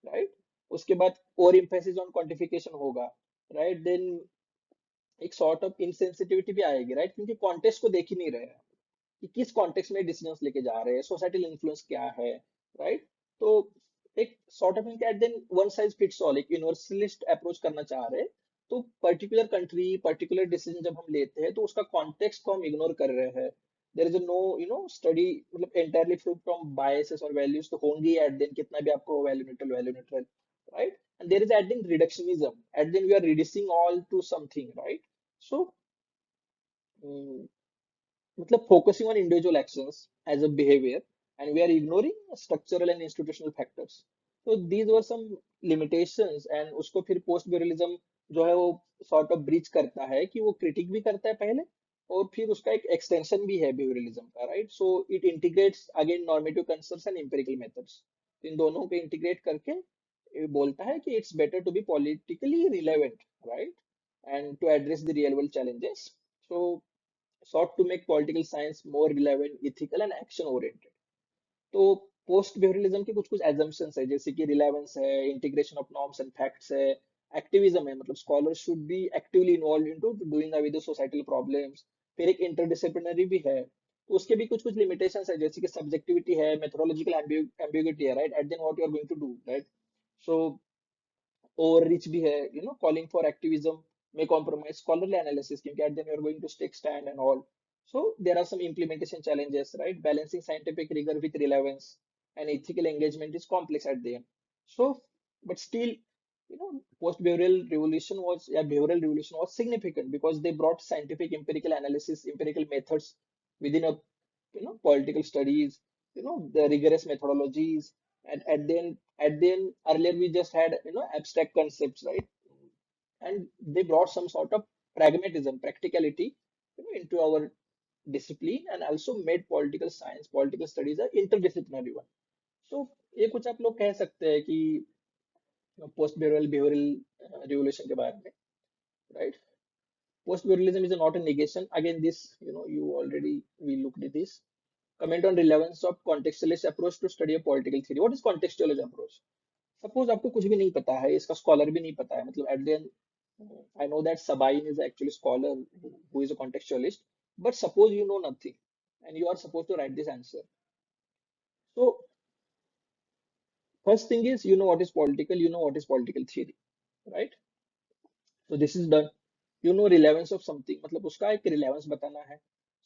Speaker 1: राइट? उसके बाद और एम्फेसिस ऑन क्वांटिफिकेशन होगा, राइट? देन एक सॉर्ट ऑफ इनसेंसिटिविटी भी आएगी, राइट? क्योंकि कॉन्टेक्स्ट को देख ही नहीं रहे हैं कि किस कॉन्टेक्स्ट में डिसीजंस लेके जा रहे हैं, सोसाइटल इन्फ्लुएंस क्या है, राइट? तो एक sort of at then one size fits all, एक यूनिवर्सलिस्ट अप्रोच करना चाह रहे हैं। तो पर्टिकुलर कंट्री, पर्टिकुलर डिसीजन जब हम लेते हैं तो उसका कॉन्टेक्स्ट को हम इग्नोर कर रहे हैं। देयर इज नो स्टडी, मतलब एंटायरली फ्री फ्रॉम बायसेस और वैल्यूज तो होंगी एट देन, कितना भी आपको value neutral, right? And there is at then reductionism, at then we are reducing all to something, right? So मतलब focusing on individual actions as a behavior, and we are ignoring structural and institutional factors. So these were some limitations, and उसको फिर post pluralism जो है वो sort of breach करता है कि वो critique भी करता है पहले, और फिर उसका एक extension भी है behavioralism का, right? So it integrates again normative concerns and empirical methods. तो इन दोनों को integrate करके ये बोलता है कि it's better to be politically relevant, right? And to address the real world challenges. So sought to make political science more relevant, ethical and action oriented. तो पोस्ट बिहेवियरलिज्म के कुछ कुछ एजम्पशंस है, जैसे कि रिलेवेंस है, integration of norms and facts है, एक्टिविज्म है, मतलब scholar should be actively involve into doing away the societal problems, फिर एक इंटरडिसिप्लिनरी भी है। तो उसके भी कुछ कुछ लिमिटेशंस है, जैसे कि सब्जेक्टिविटी है, मेथोडोलॉजिकल एम्बिग्यूटी है, right? At then what you are going to do, right? So overreach भी है, calling for activism may compromise scholarly analysis, क्योंकि at then you are going to take stand and all. So there are some implementation challenges, right? Balancing scientific rigor with relevance and ethical engagement is complex at the end. So but still, behavioral revolution was significant because they brought scientific empirical analysis, empirical methods within a, political studies, the rigorous methodologies. And at then earlier we just had, abstract concepts, right? And they brought some sort of pragmatism, practicality, into our discipline, and also made political science, political studies a interdisciplinary one. So ये कुछ आप लोग कह सकते हैं कि पोस्ट बिहेवियरल रिवोल्यूशन के बारे में, right? Post pluralism is not a negation. Again, this, you already, we looked at this. Comment on relevance of contextualist approach to study a political theory. What is contextualist approach? Suppose आपको कुछ भी नहीं पता है, इसका स्कॉलर भी नहीं पता है, मतलब at the end, I know that Sabain is actually scholar who is a contextualist, but suppose you know nothing and you are supposed to write this answer. So first thing is, you know what is political theory, right? So this is done. Relevance of something, मतलब उसका एक रिलेवेंस बताना है.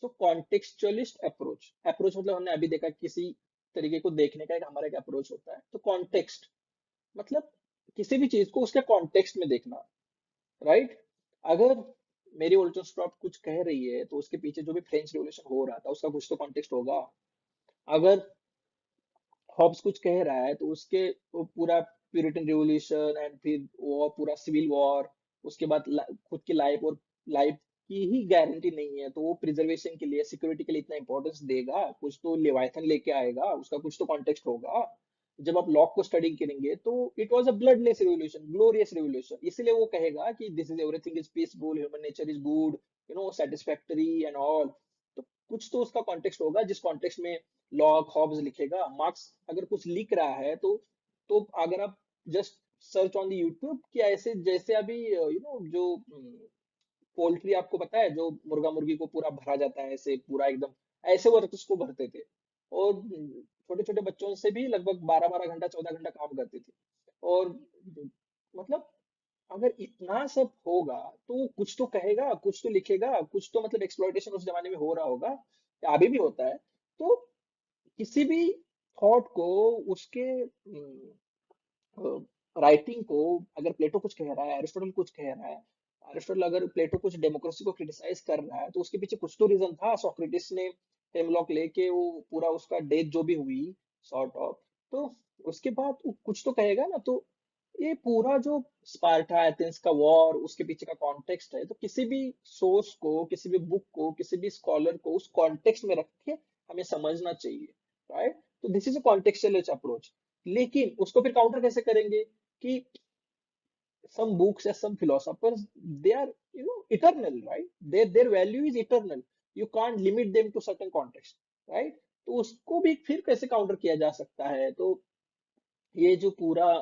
Speaker 1: So contextualist approach मतलब हमने अभी देखा किसी तरीके को देखने का एक हमारा एक अप्रोच होता है. तो कॉन्टेक्स्ट मतलब किसी भी चीज को उसके कॉन्टेक्स्ट में देखना, राइट? अगर मेरी ओल्टन स्टॉप कुछ कह रही है तो उसके पीछे जो भी फ्रेंच रिवोल्यूशन हो रहा था उसका कुछ तो कॉन्टेक्स्ट होगा. अगर हॉब्स कुछ कह रहा है तो उसके वो पूरा प्यूरिटन रिवॉल्यूशन एंड फिर वो पूरा सिविल वॉर, उसके बाद खुद की लाइफ, और लाइफ की ही गारंटी नहीं है तो वो प्रिजर्वेशन के लिए, सिक्योरिटी के लिए इतना इंपॉर्टेंस देगा, कुछ तो लेवाइथन लेके आएगा, उसका कुछ तो कॉन्टेक्स्ट होगा. जब आप लॉक को स्टडी करेंगे तो it was a bloodless revolution, glorious revolution, इसलिए वो कहेगा कि this is everything is peaceful, human nature is good, satisfactory and all. तो कुछ तो उसका कॉन्टेक्स्ट होगा जिस कॉन्टेक्स्ट में लॉक हॉब्स लिखेगा. मार्क्स अगर कुछ लिख रहा है तो अगर आप just search on the YouTube कि ऐसे जैसे अभी जो पोल्ट्री आपको पता है, जो मुर्गा मुर्गी को पूरा भरा जाता है ऐसे पूरा एकदम, ऐसे वर्कर्स को भरते थे. और छोटे छोटे बच्चों से भी लगभग 12 12 घंटा 14 घंटा काम करते थे. और मतलब अगर इतना सब होगा तो कुछ तो कहेगा, कुछ तो लिखेगा, कुछ तो मतलब एक्सप्लॉइटेशन उस जमाने में हो रहा होगा या अभी भी होता है. तो किसी भी थॉट को उसके राइटिंग को, अगर प्लेटो कुछ कह रहा है, एरिस्टोटल कुछ कह रहा है, एरिस्टोटल अगर प्लेटो कुछ डेमोक्रेसी को क्रिटिसाइज कर रहा है, तो उसके पीछे कुछ तो रीजन था। सोक्रेटिस ने हेमलॉक लेके वो पूरा उसका डेथ जो भी हुई, सॉर्ट ऑफ, तो उसके बाद वो कुछ तो कहेगा ना। तो ये पूरा जो स्पार्टा एथेंस का वॉर, उसके पीछे का कॉन्टेक्स्ट है, तो किसी भी सोर्स को, किसी भी बुक को, किसी भी स्कॉलर को उस कॉन्टेक्स्ट में रख के हमें समझना चाहिए, राइट। तो this is a contextual approach. लेकिन उसको फिर काउंटर कैसे करेंगे कि some books as some philosophers, they are, eternal, right? Their value is eternal. You can't limit them to certain context, right? तो उसको भी फिर कैसे काउंटर किया जा सकता है? तो ये जो पूरा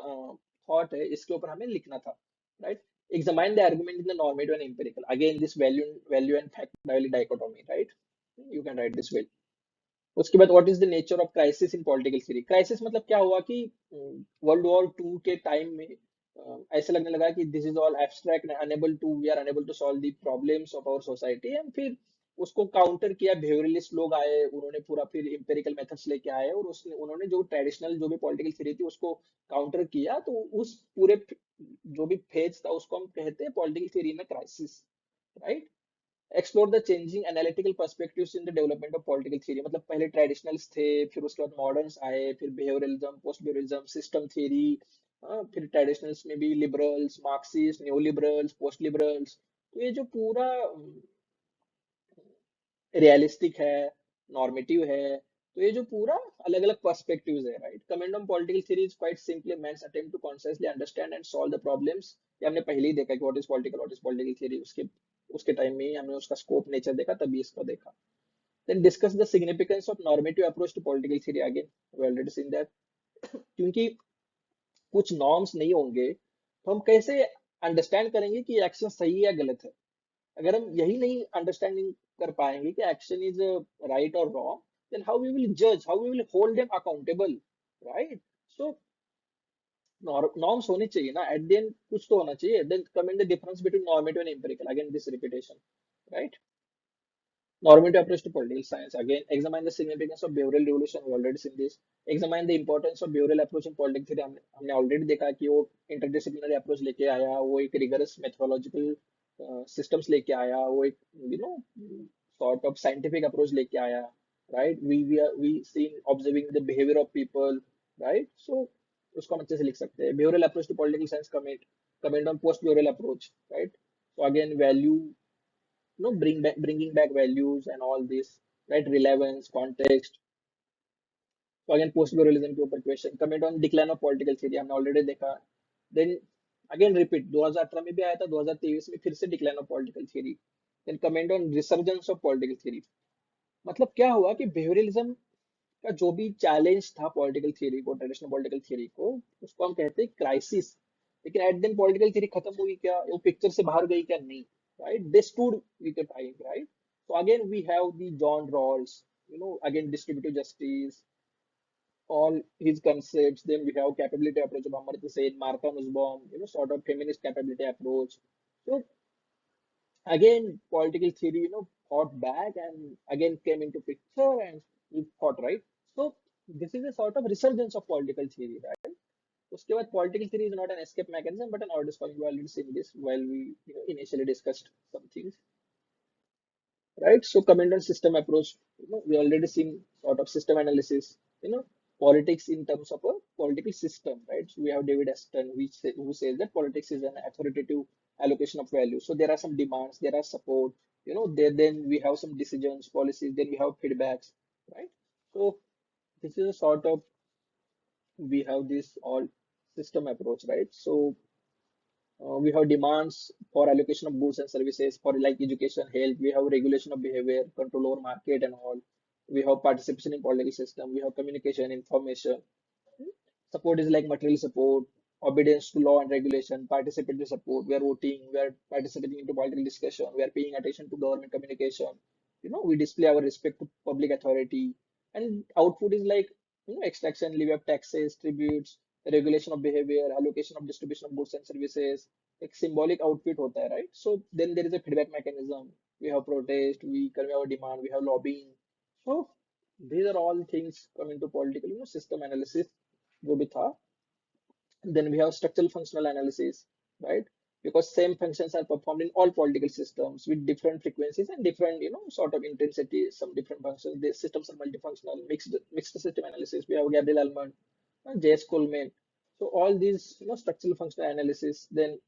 Speaker 1: थॉट है, इसके ऊपर हमें लिखना था, right. Examine the argument in the normative and empirical. Again, this value and fact value dichotomy, right? You can write this well. उसके बाद what is the nature of crisis in political theory. Crisis मतलब क्या हुआ कि वर्ल्ड वॉर 2 के टाइम में ऐसा लगने लगा कि this is all abstract, unable to we are unable to solve the problems of our society. And फिर उसको काउंटर किया, बिहेवियरलिस्ट लोग आए, उन्होंने पूरा फिर इंपेरिकल मेथड्स लेके आए, और उसने उन्होंने जो ट्रेडिशनल जो भी पॉलिटिकल थ्योरी थी उसको काउंटर किया। तो उस पूरे जो भी फेज था उसको हम कहते हैं पॉलिटिकल थ्योरी में crisis, right. Explore the changing analytical perspectives in the development of political theory. मतलब पहले ट्रेडिशनल्स थे, फिर उसके बाद मॉडर्न्स आए, फिर behaviourism, post behaviourism, system theory, फिर ट्रेडिशनल्स में भी liberals, Marxist, new liberals, post liberals. तो ये जो पूरा रियलिस्टिक है, नॉर्मेटिव है, तो ये जो पूरा अलग अलग पर्सपेक्टिव्स है, right. Comment on political theory is quite simply man's attempt to consciously understand and solve the problems. ये हमने पहले ही देखा कि व्हाट इज पॉलिटिकल थ्योरी, उसके उसके टाइम में ही हमने उसका स्कोप नेचर देखा, तभी इसको देखा। Then discuss the significance of normative approach to political theory. Again we already seen that, क्योंकि कुछ नॉर्म्स नहीं होंगे तो हम कैसे अंडरस्टैंड करेंगे कि एक्शन सही है या गलत है। अगर हम यही नहीं अंडरस्टैंडिंग कर पाएंगे कि एक्शन इज राइट और wrong, then how we will जज, how we will hold them accountable, right. So norms होने चाहिए ना, एट द एंड कुछ तो होना चाहिए। Then comment the difference between normative and empirical. Again this repetition, right. Normative approach to political science. Again, examine the significance of behavioral revolution. We already seen this. Examine the importance of behavioral approach in politics theory. हमने already देखा कि वो interdisciplinary approach लेके आया, वो एक rigorous methodological systems लेके आया, वो एक you know sort of scientific approach लेके आया, right? We seen observing the behavior of people, right? So उसको हम अच्छे से लिख सकते हैं। Behavioral approach to political science, comment on post behavioral approach, right? So again, value, bringing back values and all this, right? Relevance, context. तो अगेन पोस्ट ब्यूरलिज्म के ऊपर question, comment on decline of political theory, हमने ऑलरेडी देखा। देन अगेन रिपीट, 2018 में भी आया था, 2023 में फिर से decline of political theory. Then comment on resurgence of political theory. मतलब क्या हुआ कि बिहेवियरलिज्म का जो भी चैलेंज था पॉलिटिकल थ्योरी को, ट्रेडिशनल पॉलिटिकल थ्योरी को, उसको हम कहते हैं क्राइसिस। लेकिन एट देन पॉलिटिकल थ्योरी खत्म हुई क्या, वो पिक्चर से बाहर गई क्या? नहीं, right. They stood with the time, right. So again we have the John Rawls, again distributive justice, all his concepts. Then we have capability approach of Amartya Sen, Martha Nussbaum, sort of feminist capability approach. So again, political theory, fought back and again came into picture and we fought, right? So this is a sort of resurgence of political theory, right? उसके बाद political theory is not an escape mechanism but an order discovery. We already seen this while we initially discussed some things, right? So comment on system approach. We already seen sort of system analysis. Politics in terms of a political system, right? So we have David Aston, who says that politics is an authoritative allocation of value. So there are some demands, there are support. Then we have some decisions, policies. Then we have feedbacks, right? So this is a sort of, we have this all system approach, right? So we have demands for allocation of goods and services for like education, health. We have regulation of behavior, control over market and all. We have participation in political system. We have communication, information. Support is like material support, obedience to law and regulation, participatory support. We are voting, we are participating into political discussion, we are paying attention to government communication. We display our respect to public authority. And output is like, extraction, levy of taxes, tributes, regulation of behavior, allocation of distribution of goods and services. Like symbolic output hota hai, right? So then there is a feedback mechanism. We have protest, we convey our demand, we have lobbying. So these are all things come into political, system analysis जो भी था। Then we have structural functional analysis, right? Because same functions are performed in all political systems with different frequencies and different, sort of intensity, some different functions. These systems are multifunctional. Mixed system analysis. We have Gabriel Allman, J.S. Coleman. So all these, structural functional analysis. Then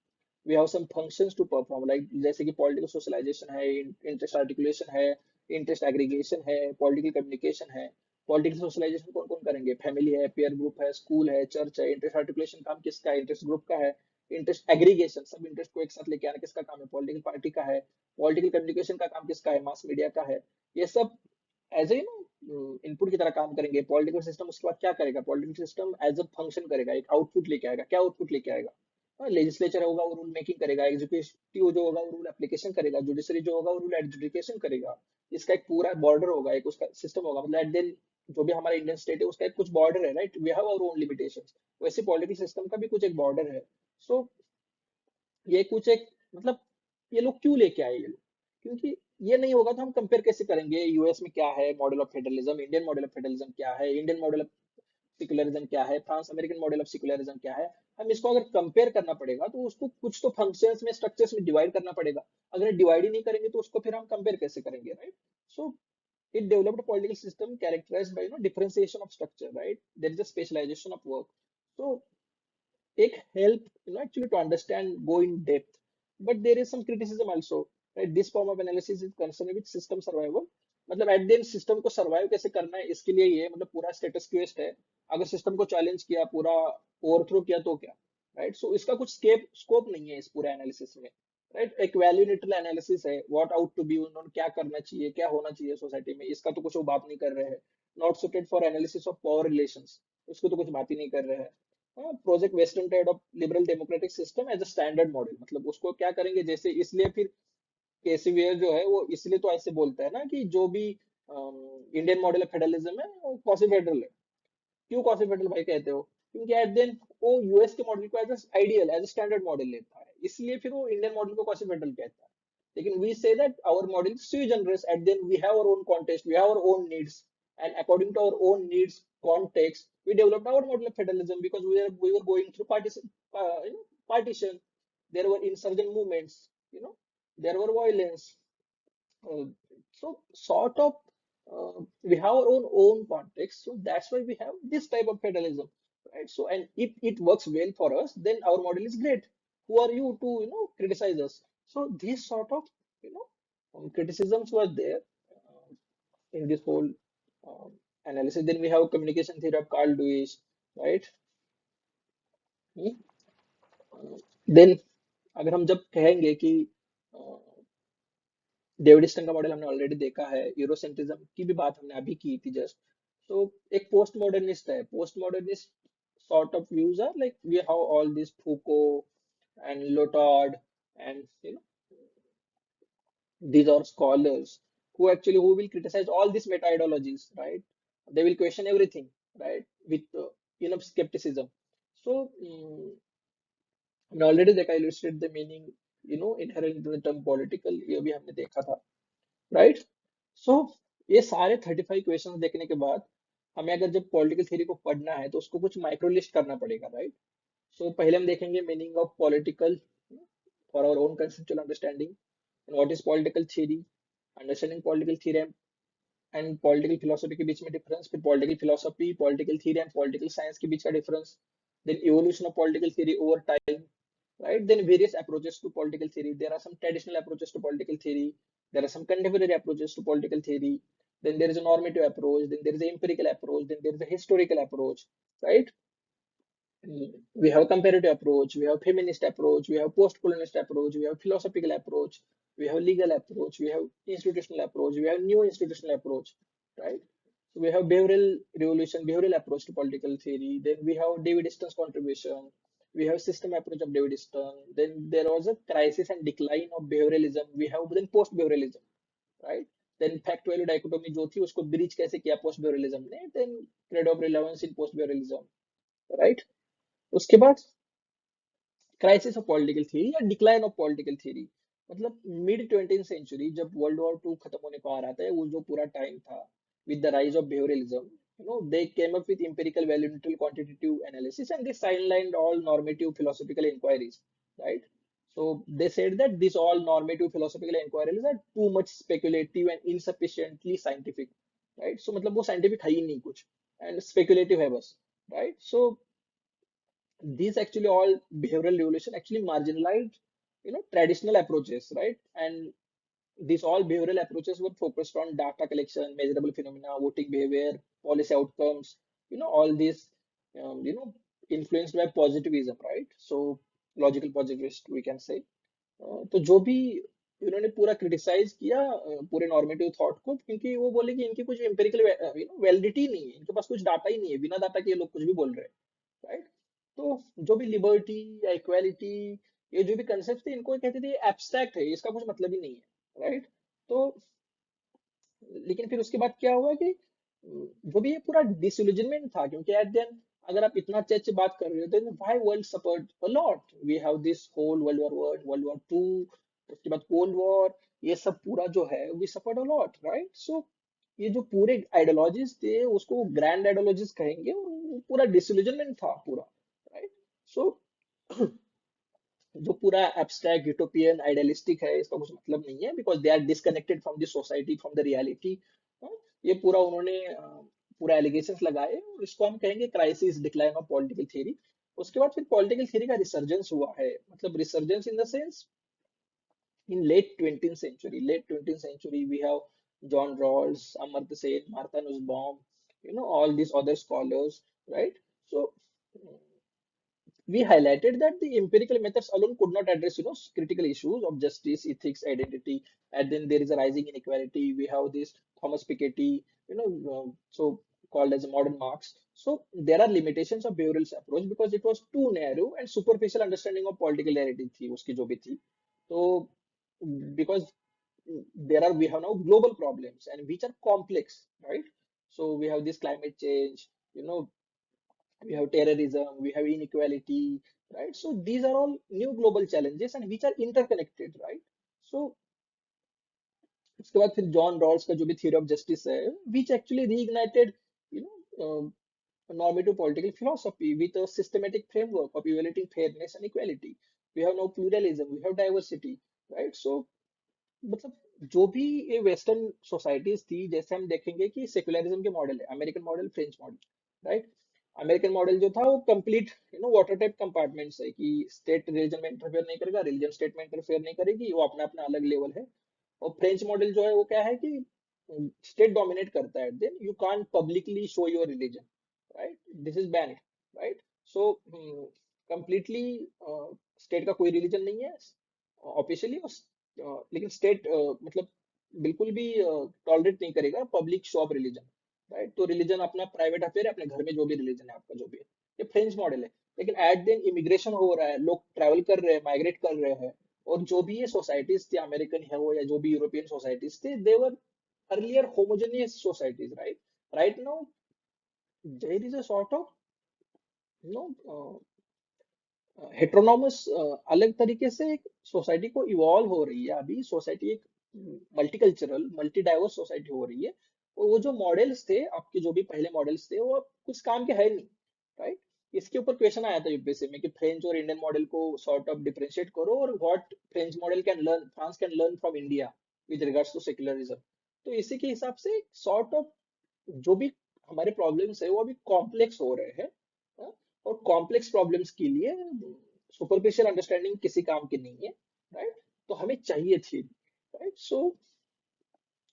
Speaker 1: we have some functions to perform, like जैसे कि political socialization है, interest articulation है, interest aggregation है, political communication है. पॉलिटिकल सोशलाइजेशन कौन कौन करेंगे? फैमिली है, पीयर ग्रुप है, स्कूल है, चर्च है. इंटरेस्ट आर्टिकुलेशन काम किसका है? इंटरेस्ट ग्रुप का है. इंटरेस्ट एग्रीगेशन, सब इंटरेस्ट को एक साथ लेके आना किसका काम है? पॉलिटिकल पार्टी का है. पॉलिटिकल कम्युनिकेशन का काम किसका है? मास मीडिया का है. ये सब एज ए इनपुट की तरह काम करेंगे. पॉलिटिकल सिस्टम उसके बाद क्या करेगा? Political system as a function करेगा, एक आउटपुट लेके आएगा. क्या आउटपुट लेके आएगा? लेजिस्लेचर होगा वो रूल मेकिंग करेगा, एग्जीक्यूटिव जो होगा वो रूल एप्लीकेशन करेगा, जुडिशरी जो होगा वो रूल एडजुडिकेशन करेगा. इसका एक पूरा बॉर्डर होगा, एक उसका सिस्टम होगा. मतलब एट देन जो भी हमारा इंडियन स्टेट है उसका एक कुछ बॉर्डर है, right? We have our own limitations. वैसे पॉलिटिकल सिस्टम का भी कुछ एक बॉर्डर है. सो ये कुछ एक, मतलब ये लोग क्यों लेके आए ये लोग? क्योंकि ये नहीं होगा तो हम कंपेयर कैसे करेंगे? यूएस में क्या है model of federalism, Indian model of federalism क्या है, इंडियन मॉडल ऑफ सिकुलरिज्म क्या है, फ्रांस अमेरिकन मॉडल ऑफ सिकुलरिज्म क्या है. हम इसको अगर कंपेयर करना पड़ेगा तो उसको कुछ तो फंक्शंस में, स्ट्रक्चर्स में डिवाइड करना पड़ेगा. अगर डिवाइड ही नहीं करेंगे तो उसको फिर हम कंपेयर कैसे करेंगे, right? So it developed a political system characterized by differentiation of structure, right? There is a specialization of work. So take help, actually to understand, go in depth. But there is some criticism also, right? This form of analysis is concerned with system survival. मतलब एट द सिस्टम को सर्वाइव कैसे करना है, इसके लिए ये मतलब पूरा स्टेटस क्वेस्ट है. अगर सिस्टम को चैलेंज किया, पूरा ओवरथ्रो किया तो क्या, राइट? सो इसका कुछ स्कोप नहीं है इस पूरे एनालिसिस में, राइट? एक वैल्यू न्यूट्रल एनालिसिस है. व्हाट आउट टू बी, उन्होंने क्या करना चाहिए, क्या होना चाहिए सोसाइटी में, इसका तो कुछ वो बात नहीं कर रहे हैं. Not suited for analysis of power relations, उसको तो कुछ बात ही नहीं कर रहे हैं. Project western type of liberal democratic system as a standard model. मतलब उसको क्या करेंगे, जैसे इसलिए फिर केसीवीयर जो है वो इसलिए तो ऐसे बोलता है ना कि जो भी इंडियन मॉडल ऑफ फेडरलिज्म है वो क्वासी फेडरल है. क्यों क्वासी फेडरल भाई कहते हो? क्योंकि एट देन वो यूएस के मॉडल को as ideal, as standard model लेता है, इसलिए फिर वो इंडियन मॉडल को क्वासी फेडरल कहता है. लेकिन we say that our model sui generis. At then we have our own context, we have our own needs, and according to our own needs context we developed our model of federalism, because we were going through partition. There were insurgent movements, there were violence. uh, so sort of we have our own context, so that's why we have this type of federalism, right? So and if it works well for us, then our model is great. Who are you to criticize us? So these sort of you know criticisms were there in this whole um, analysis. Then we have communication theory of Carl Lewis, right? Hmm? Then अगर हम जब कहेंगे कि डेविडिस्टन का मॉडल हमने ऑलरेडी देखा है, यूरोसेंट्रिज्म की भी बात हमने अभी की थी जस्ट. सो एक पोस्ट मॉडर्निस्ट है. Post modernist sort of views are like we have all these Foucault and Lyotard, and these are scholars who will criticize all these meta ideologies, right? They will question everything, right, with enough skepticism. So हमने ऑलरेडी देखा, illustrate the meaning inherent in the term political, ये भी हमने देखा था, राइट? सो ये सारे 35 क्वेश्चन देखने के बाद हमें अगर जब पॉलिटिकल थ्योरी को पढ़ना है तो उसको कुछ माइक्रो लिस्ट करना पड़ेगा, राइट? सो पहले हम देखेंगे meaning of political for our own conceptual understanding, and what is political theory, understanding political theorem and political philosophy के बीच में डिफरेंस, फिर political philosophy, political theory and political science के बीच का difference, then evolution of political theory over time, right? Then various approaches to political theory. There are some traditional approaches to political theory. There are some contemporary approaches to political theory. Then there is a normative approach. Then there is an empirical approach. Then there is a historical approach, right? We have comparative approach. We have feminist approach. We have post-colonialist approach. We have philosophical approach. We have legal approach. We have institutional approach. We have new institutional approach, right? So we have behavioral approach to political theory. Then we have David Easton's contribution. We have system approach of David Easton. Then there was a crisis and decline of behavioralism. We have then post-behavioralism, right? Then fact value dichotomy जो थी उसको ब्रीच कैसे किया पोस्ट बेहरिज्म ने. Then credo of relevance in post behaviorism, right? उसके बाद क्राइसिस ऑफ पॉलिटिकल थ्योरी या डिक्लाइन ऑफ पॉलिटिकल थ्योरी. मतलब मिड 20th सेंचुरी जब वर्ल्ड वॉर 2 खत्म होने को आ रहा था, वो जो पूरा टाइम था with the rise of behaviourism, they came up with empirical value neutral quantitative analysis, and they sidelined all normative philosophical inquiries, right? So they said that these all normative philosophical inquiries are too much speculative and insufficiently scientific, right? So मतलब वो scientific है ही नहीं कुछ, and speculative है बस, right? So these actually all behavioral revolution actually marginalized, traditional approaches, right? And these all behavioral approaches were focused on data collection, measurable phenomena, voting behavior, policy outcomes, all these, influenced by positivism, right? So logical positivist, we can say. तो जो भी इन्होंने पूरा क्रिटिसाइज किया पूरे नॉर्मेटिव थॉट को, क्योंकि वो बोले कि इनकी कुछ एम्पिरिकल वैलिडिटी नहीं है, इनके पास कुछ डाटा ही नहीं है, बिना डाटा के ये लोग कुछ भी बोल रहे हैं, राइट? तो जो भी लिबर्टी या इक्वालिटी, ये जो भी कंसेप्ट थे, इनको कहते थे एब्स्ट्रैक्ट है, इसका कुछ मतलब ही नहीं है, राइट? तो लेकिन फिर उसके बाद क्या हुआ कि जो भी ये पूरा डिसइल्यूजनमेंट था, क्योंकि एट द एंड अगर आप इतना अच्छे अच्छे बात कर रहे हो, then why world suffered a lot, we have this whole world war 1, world war 2, उसके बाद कोल्ड वॉर, ये सब पूरा जो है we suffered a lot, right? So ये जो पूरे आइडियोलॉजीज थे उसको ग्रैंड आइडियोलॉजीज कहेंगे, और वो पूरा डिसइल्यूजनमेंट था पूरा, राइट? सो जो पूरा एब्स्ट्रैक्ट यूटोपियन आइडियलिस्टिक है, इसका कुछ मतलब नहीं है, because they are disconnected from the society, from the reality. ये पूरा उन्होंने पूरा एलिगेशंस लगाए, और इसको हम कहेंगे crisis decline of political theory. उसके बाद फिर पॉलिटिकल थ्योरी का रिसर्जेंस हुआ है, मतलब resurgence in the sense in late 20th century we have John Rawls, Amartya Sen, Martha Nussbaum, all these other scholars, right? So we highlighted that the empirical methods alone could not address, critical issues of justice, ethics, identity, and then there is a rising inequality. We have this Thomas Piketty, so called as a modern Marx. So there are limitations of behavioral's approach because it was too narrow and superficial understanding of political reality थी उसकी जो भी थी. So because we have now global problems and which are complex, right? So we have this climate change, we have terrorism, we have inequality, right? So these are all new global challenges and which are interconnected, right? So उसके बाद फिर जॉन रॉल्स का जो भी थ्योरी ऑफ जस्टिस है, which actually reignited, you normative political philosophy with a systematic framework of evaluating fairness and equality. We have now pluralism, we have diversity, right? So मतलब जो भी ये वेस्टर्न सोसाइटीज थी, जैसे हम देखेंगे कि सेक्युलरिज्म के मॉडल है, American model, French model, right? American model जो था वो कंप्लीट वाटर टाइप कंपार्टमेंट्स है, कि स्टेट रिलीजन में इंटरफेयर नहीं करेगा, रिलीजन स्टेट में इंटरफेयर नहीं करेगी, वो अपना अपना अलग लेवल है। और फ्रेंच मॉडल जो है वो क्या है कि स्टेट डोमिनेट करता है, then you can't publicly show your religion, right? This is banned, right? So completely state का कोई रिलीजन नहीं है ऑफिशियली, लेकिन स्टेट मतलब बिल्कुल भी टॉलरेट नहीं करेगा public show off religion, right? तो रिलीजन अपना प्राइवेट अफेयर है, अपने घर में जो भी रिलीजन है आपका जो भी है, ये फ्रेंच मॉडल है। लेकिन एट देन इमिग्रेशन हो रहा है, लोग ट्रैवल कर रहे हैं, माइग्रेट कर रहे हैं, और जो भी ये सोसाइटीज थी, अमेरिकन है वो या जो भी यूरोपियन सोसाइटीज थे, they were earlier homogeneous societies, right? Right now there is a sort of heteronomous, अलग तरीके से एक सोसाइटी को इवॉल्व हो रही है अभी, सोसाइटी एक मल्टीकल्चरल मल्टी डाइवर्स सोसाइटी हो रही है। और वो जो मॉडल्स थे आपके, जो भी पहले मॉडल्स थे, वो अब कुछ काम के है नहीं, राइट? इसके ऊपर क्वेश्चन आया था यूपीएससी में कि फ्रेंच और इंडियन मॉडल को सॉर्ट ऑफ डिफरेंशिएट करो, और what French model can learn, France can learn from India with regards to secularism. तो इसी के हिसाब से सॉर्ट ऑफ जो भी हमारे प्रॉब्लम्स है वो अभी कॉम्प्लेक्स हो रहे हैं, हाँ? और कॉम्प्लेक्स प्रॉब्लम्स के लिए सुपरफिशियल अंडरस्टैंडिंग किसी काम की नहीं है, राइट? तो हमें चाहिए थी, राइट? सो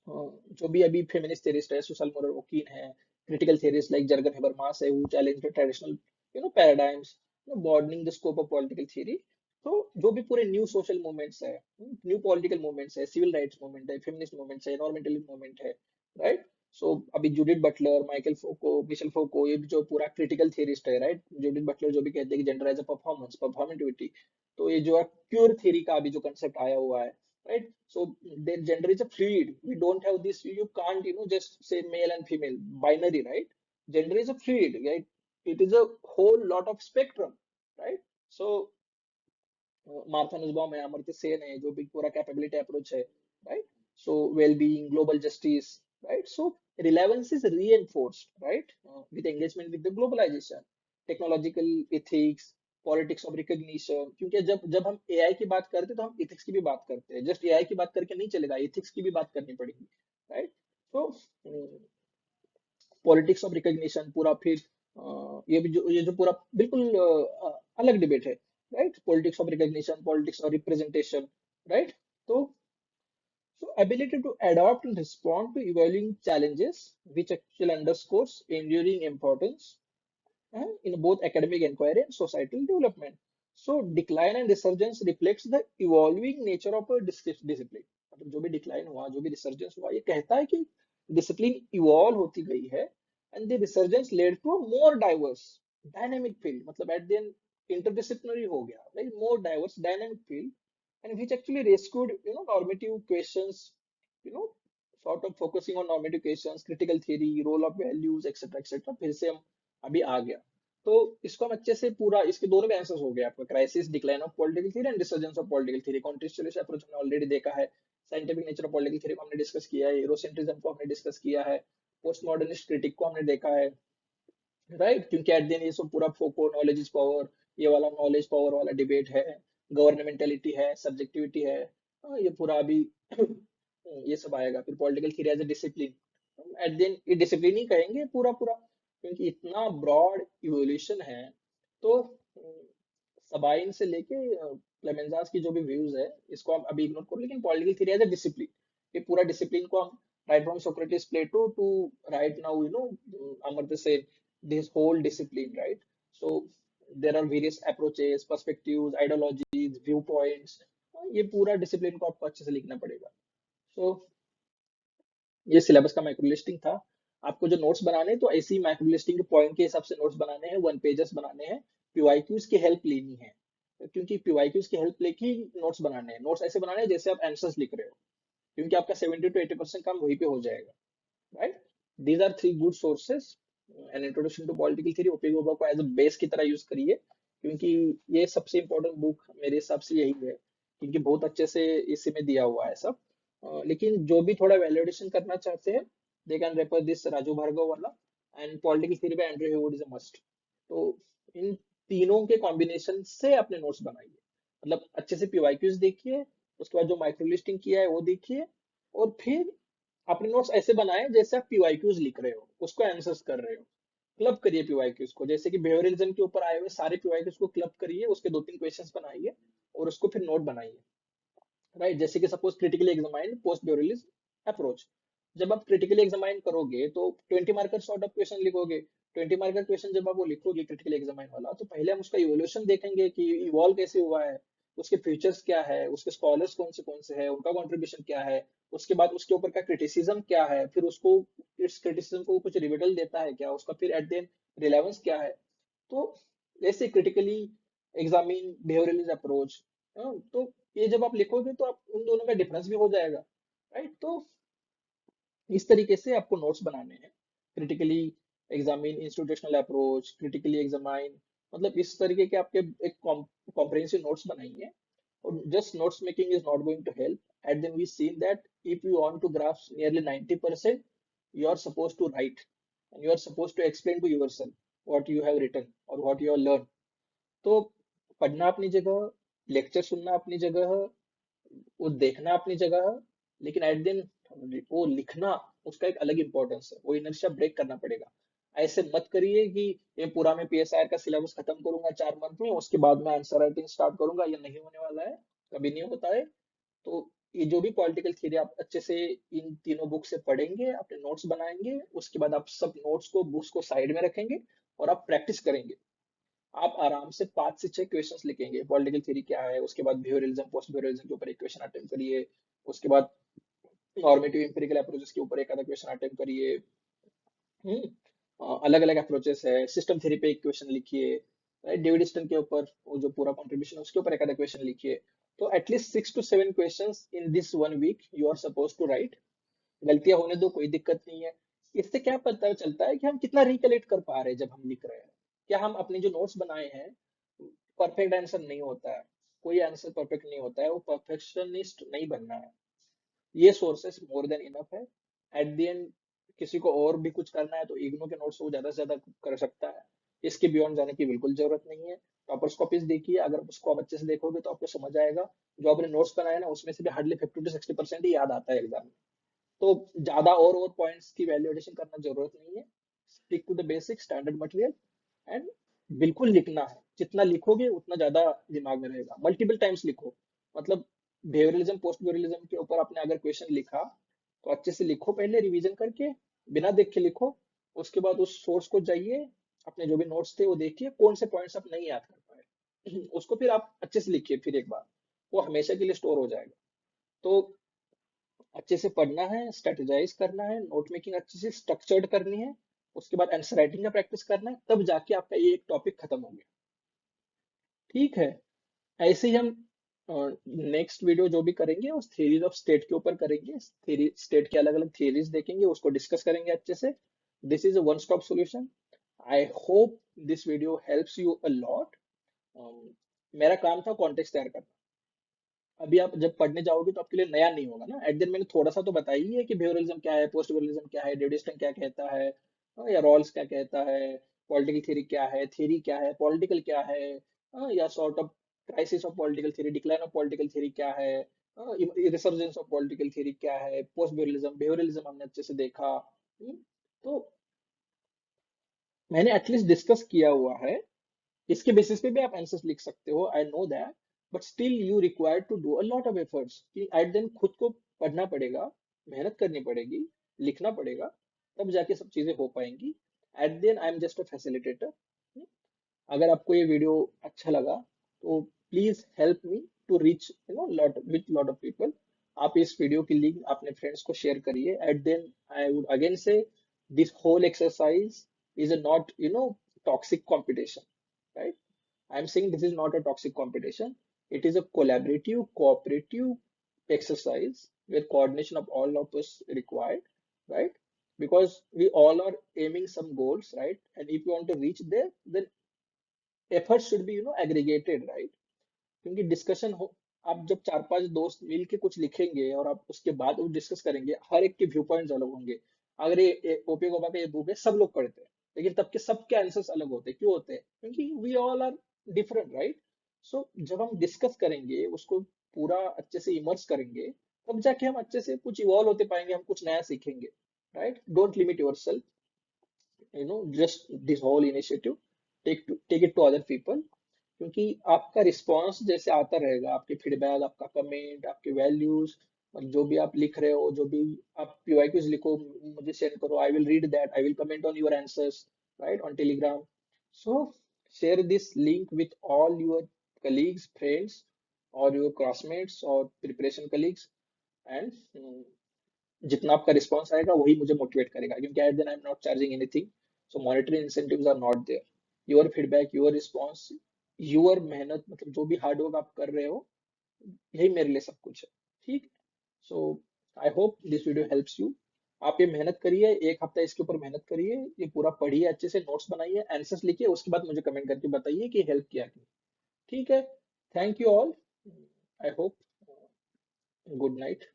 Speaker 1: जो भी अभी फेमिनिस्ट थेरिस्ट है, सुसल मोरल ओकीन है, critical theorist like Jurgen Habermas है, who challenge the traditional paradigms, broadening the scope of political theory। तो जो भी पूरे न्यू सोशल मूवमेंट्स है, न्यू पॉलिटिकल मूवमेंट्स है, सिविल राइट्स मूवमेंट है, फेमिनिस्ट मूवमेंट्स है, एनवायरमेंटलिस्ट मूवमेंट है, राइट? सो अभी जूडिथ बटलर, माइकल फोको, मिशेल फोको, ये जो पूरा क्रिटिकल थियरिस्ट है, राइट? जूडिथ बटलर जो भी कहते हैं कि gender as a performance, performativity. तो ये जो है क्यूर थ्योरी का अभी जो कंसेप्ट आया हुआ है, right? So their gender is a fluid. We don't have this. You can't, just say male and female binary, right? Gender is a fluid, right? It is a whole lot of spectrum, right? So Martha Nussbaum है, अमर्त्य सेन है, जो भी पूरा कैपेबिलिटी अप्रोच है, right? So well being, global justice, right? So relevance is reinforced, right, with engagement with the globalization, technological ethics, politics of recognition. क्योंकि जब जब हम एआई की बात करते हैं तो हम इथिक्स की भी बात करते हैं, जस्ट एआई की बात करके नहीं चलेगा, इथिक्स की भी बात करनी पड़ेगी, राइट? तो पॉलिटिक्स ऑफ रिकॉग्निशन पूरा फिर ये जो पूरा बिल्कुल अलग डिबेट है, right? Politics of recognition, politics of representation, right? तो ability to adapt and respond to evolving challenges, which actually underscores enduring importance in both academic inquiry and societal development. So decline and resurgence reflects the evolving nature of a discipline. मतलब जो भी डिक्लाइन हुआ, जो भी रिसर्जेंस हुआ, ये कहता है कि डिसिप्लिन इवॉल्व होती गई है, and the resurgence led to more diverse dynamic field, मतलब एट द एंड इंटरडिसिप्लिनरी हो गया, like more diverse dynamic field, and which actually rescued normative questions, you know sort of focusing on normative questions, critical theory, role of values, etc. फिर से हम अभी आ गया। तो इसको हम अच्छे से पूरा, इसके दोनों में आंसर्स हो गया आपका, crisis, decline of political theory and resurgence of political theory. Contextualist approach हमने ऑलरेडी देखा है, scientific nature of political theory को हमने डिस्कस किया है, यूरोसेंट्रिज्म को हमने डिस्कस किया है, पोस्ट मॉडर्निस्ट क्रिटिक को हमने देखा है, राइट? क्योंकि एट द एंड ये सब पूरा फोको नॉलेज इज पावर, ये वाला नॉलेज पावर वाला डिबेट है, गवर्नमेंटेलिटी है, सब्जेक्टिविटी है, ये पूरा अभी ये सब आएगा। फिर political theory as a discipline, at the end ये डिसिप्लिन ही कहेंगे पूरा पूरा, क्योंकि इतना ब्रॉड इवोल्यूशन है। तो सबाइन से लेके क्लेमेंजास की जो भी व्यूज है, इसको आप अभी इग्नोर करो, लेकिन political theory as a discipline, ये पूरा डिसिप्लिन को हम right from Socrates Plato to right now Amartya Sen, this whole discipline, right? So there are various approaches, perspectives, ideologies, viewpoints, ये पूरा डिसिप्लिन को आपको अच्छे से लिखना पड़ेगा। So ये सिलेबस का माइक्रो लिस्टिंग था। आपको जो नोट्स बनाने हैं तो ऐसी माइक्रो लिस्टिंग के पॉइंट के हिसाब से नोट्स बनाने हैं, वन पेजेस बनाने हैं, पीवाईक्यूज की हेल्प लेनी है, क्योंकि पीवाईक्यूज की हेल्प लेके ही नोट्स बनाने हैं। नोट्स ऐसे बनाने हैं जैसे आप आंसर्स लिख रहे हो, क्योंकि आपका 70 to 80% काम वहीं पे हो जाएगा, right? These are three good sources. An introduction to political theory, ओपीओ को एज अ बेस की तरह यूज करिए, क्योंकि ये सबसे इंपॉर्टेंट बुक मेरे हिसाब से यही है, क्योंकि बहुत अच्छे से इसी में दिया हुआ है सब। लेकिन जो भी थोड़ा वैलिडेशन करना चाहते हैं, they can refer this Raju Bhargava वाला, and political theory by Andrew Heywood is a must. तो इन तीनों के कॉम्बिनेशन से अपने नोट्स बनाइए, मतलब अच्छे से पीवाईक्यूज देखिए, उसके बाद जो माइक्रो लिस्टिंग किया है वो देखिए, और फिर अपने नोट्स ऐसे बनाए जैसे आप पीवाईक्यूज लिख रहे हो, उसको आंसर्स कर रहे हो। क्लब करिए पीवाईक्यूज को, जैसे कि बिहेवियरलिज्म के ऊपर आए हुए सारे पीवाईक्यूज को क्लब करिए, उसके दो तीन क्वेश्चंस बनाइए और उसको फिर नोट बनाइए, राइट? जैसे कि suppose critically examined post behaviouralism approach, जब आप क्रिटिकली एग्जामाइन करोगे तो 20 मार्कर सॉर्ट ऑफ क्वेश्चन लिखोगे। 20 मार्कर क्वेश्चन जब आप वो लिखोगे क्रिटिकली एग्जामाइन वाला, तो पहले हम उसका इवोल्यूशन देखेंगे कि इवॉल्व कैसे हुआ है, उसके फीचर्स क्या है, उसके स्कॉलर्स कौन से हैं, उनका कॉन्ट्रीब्यूशन क्या है, उसके बाद उसके ऊपर का क्रिटिसिज्म क्या है, फिर उसको इस क्रिटिसिज्म को कुछ रिविटल देता है क्या, उसका फिर एट द एंड रिलेवेंस क्या है। तो ऐसे क्रिटिकली एग्जामिन बिहेवियरलिज्म अप्रोच, तो ये जब आप लिखोगे तो आप उन दोनों में डिफरेंस भी हो जाएगा, राइट? तो इस तरीके से आपको नोट्स बनाने हैं, critically examine, institutional approach, critically examine, मतलब इस तरीके के आपके एक कॉम्प्रिहेंसिव नोट्स बनाएंगे। और just notes making is not going to help. And then we seen that if you want to grasp nearly 90%, you are supposed to write and you are supposed to explain to yourself what you have written or what you have learned. तो पढ़ना अपनी जगह, लेक्चर सुनना अपनी जगह, वो देखना अपनी जगह, लेकिन एट दिन वो लिखना, उसका एक अलग इंपॉर्टेंस है, वो इनर्शिया ब्रेक करना पड़ेगा। ऐसे मत करिए कि ये पूरा मैं पीएसआई का सिलेबस खत्म करूंगा 4 मंथ में, उसके बाद मैं आंसर राइटिंग स्टार्ट करूंगा, ये नहीं होने वाला है, कभी नहीं होता है। तो ये जो भी पॉलिटिकल थ्योरी आप अच्छे से इन तीनों बुक से पढ़ेंगे, अपने नोट्स बनाएंगे, उसके बाद आप सब नोट्स को, बुक्स को साइड में रखेंगे और आप प्रैक्टिस करेंगे। आप आराम से 5 से 6 क्वेश्चंस लिखेंगे, पॉलिटिकल थ्योरी क्या है, उसके बाद बिहेवियरलिज्म, पोस्ट बिहेवियरलिज्म के ऊपर एक क्वेश्चन अटेम्प्ट करिए, उसके बाद नॉर्मेटिव एम्पिरिकल अप्रोचेस के ऊपर एक आधा क्वेश्चन अटेम्प्ट करिए। अलग अलग अप्रोचेस है, सिस्टम थ्योरी पे एक क्वेश्चन लिखिए, राइट? डेविड स्टन के ऊपर वो जो पूरा कंट्रीब्यूशन है उसके ऊपर एक आधा क्वेश्चन लिखिए। तो at least 6 to 7 questions in this 1 week you are suppose to write. गलतियां होने दो, कोई दिक्कत नहीं है। इससे क्या पता चलता है कि हम कितना रिकलेक्ट कर पा रहे हैं जब हम लिख रहे हैं, क्या हम अपने जो नोट्स बनाए हैं, परफेक्ट आंसर नहीं होता है, कोई आंसर परफेक्ट नहीं होता है, वो परफेक्शनिस्ट नहीं बनना है। ये सोर्सेस मोर देन इनफ है। एट द एंड किसी को और भी कुछ करना है तो इग्नो के नोट्स वो ज्यादा से ज्यादा कर सकता है, इसके बियॉन्ड जाने की बिल्कुल जरूरत नहीं है। टॉपर्स कॉपीज देखिए, अगर उसको आप अच्छे से देखोगे तो आपको समझ आएगा, जो आपने नोट्स बनाए ना उसमें से भी हार्डली 50 to 60% ही याद आता है एग्जाम में। तो ज्यादा और पॉइंट्स की वैल्यूएशन करना जरूरत नहीं है। Stick to the basic standard material and बिल्कुल लिखना है, जितना लिखोगे उतना ज्यादा दिमाग में रहेगा। मल्टीपल टाइम्स लिखो, मतलब बिहेवियरलिज्म पोस्ट बिहेवियरलिज्म के ऊपर आपने अगर क्वेश्चन लिखा तो अच्छे से लिखो, पहले रिवीजन करके, बिना देख के लिखो। उसके बाद उस सोर्स को जाइए, अपने जो भी नोट्स थे वो देखिए, कौन से पॉइंट्स आप नहीं याद कर पाए उसको फिर आप अच्छे से लिखिए, फिर एक बार वो हमेशा के लिए स्टोर हो जाएगा। तो अच्छे से पढ़ना है, स्ट्रेटेजाइज करना है, नोट मेकिंग अच्छे से स्ट्रक्चर्ड करनी है, उसके बाद आंसर राइटिंग का प्रैक्टिस करना है, तब जाके आपका ये एक टॉपिक खत्म हो गया। ठीक है। ऐसे ही हम नेक्स्ट वीडियो जो भी करेंगे उस थ्योरीज ऑफ स्टेट के ऊपर करेंगे, थ्योरी स्टेट के अलग अलग थ्योरीज देखेंगे, उसको डिस्कस करेंगे अच्छे से। This is a one stop solution. I hope this video helps you a lot. मेरा काम था कॉन्टेक्स्ट तैयार करना। अभी आप जब पढ़ने जाओगे तो आपके लिए नया नहीं होगा ना, एट दिन मैंने थोड़ा सा तो बताया ही है कि बिहेवियरलिज्म क्या है, पोस्ट बिहेवियरलिज्म क्या है, डेविडसन क्या कहता है, या रॉल्स क्या कहता है, पॉलिटिकल थ्योरी क्या है, पॉलिटिकल क्या है, या sort of crisis of political theory, decline of political theory क्या है, रिसर्जेंस ऑफ पॉलिटिकल थ्योरी क्या है, पोस्ट बिहेवियरलिज्म हमने अच्छे से देखा। तो मैंने एटलीस्ट डिस्कस किया हुआ है, इसके बेसिस पे भी आप आंसर्स लिख सकते हो, I know that. But still you require to do a lot of efforts, कि एट देन खुद को पढ़ना पड़ेगा, मेहनत करनी पड़ेगी, लिखना पड़ेगा, तब जाके सब चीजें हो पाएंगी। At then I am just a facilitator. अगर आपको ये वीडियो अच्छा लगा तो please help me to reach lot with lot of people. आप इस वीडियो की लिंक अपने फ्रेंड्स को शेयर करिए। At then I would again say, this whole exercise is a not toxic competition, right? I'm saying this is not a toxic competition. It is a collaborative, cooperative exercise where coordination of all of us required, right? Because we all are aiming some goals, right? And if you want to reach there, then efforts should be, aggregated, right? क्योंकि डिस्कशन हो, आप जब चार पांच दोस्त मिल के कुछ लिखेंगे और आप उसके बाद वो डिस्कस करेंगे, हर एक के व्यू पॉइंट्स अलग होंगे। अगर ये ओपी गोबा का ये बुक है, सब लोग पढ़ते हैं, लेकिन तब के सबके आंसर्स अलग होते हैं। क्यों होते हैं? क्योंकि we all are different, right? So जब हम डिस्कस करेंगे उसको, पूरा अच्छे से इमर्स करेंगे, तब जाके हम अच्छे से कुछ इवॉल्व होते पाएंगे, हम कुछ नया सीखेंगे, right? Don't limit your self, just this whole initiative, take it to other people। क्योंकि आपका रिस्पॉन्स जैसे आता रहेगा, आपके फीडबैक, आपका कमेंट, आपके वैल्यूज, और जो भी आप लिख रहे हो, जो भी आप PYQs लिखो, मुझे सेंड करो, I will read that, I will comment on your answers, right, on Telegram. So share this link with all your colleagues, friends, or your classmates or preparation colleagues, and जितना आपका रिस्पॉन्स आएगा वही मुझे मोटिवेट करेगा, क्योंकि at then I am not charging anything. So monetary incentives are not there. Your feedback, your response, your मेहनत, मतलब जो भी हार्ड वर्क आप कर रहे हो, यही मेरे लिए सब कुछ है। ठीक। So I hope this video helps you. आप ये मेहनत करिए, एक हफ्ता इसके ऊपर मेहनत करिए, ये पूरा पढ़िए, अच्छे से नोट्स बनाइए, आंसर्स लिखिए, उसके बाद मुझे कमेंट करके बताइए कि हेल्प किया कि नहीं। ठीक है। Thank you all. I hope good night.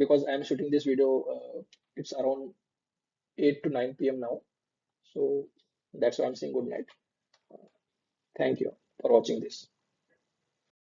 Speaker 1: Because I'm shooting this video, it's around 8 to 9 p.m. now. So that's why I'm saying good night. Thank you for watching this.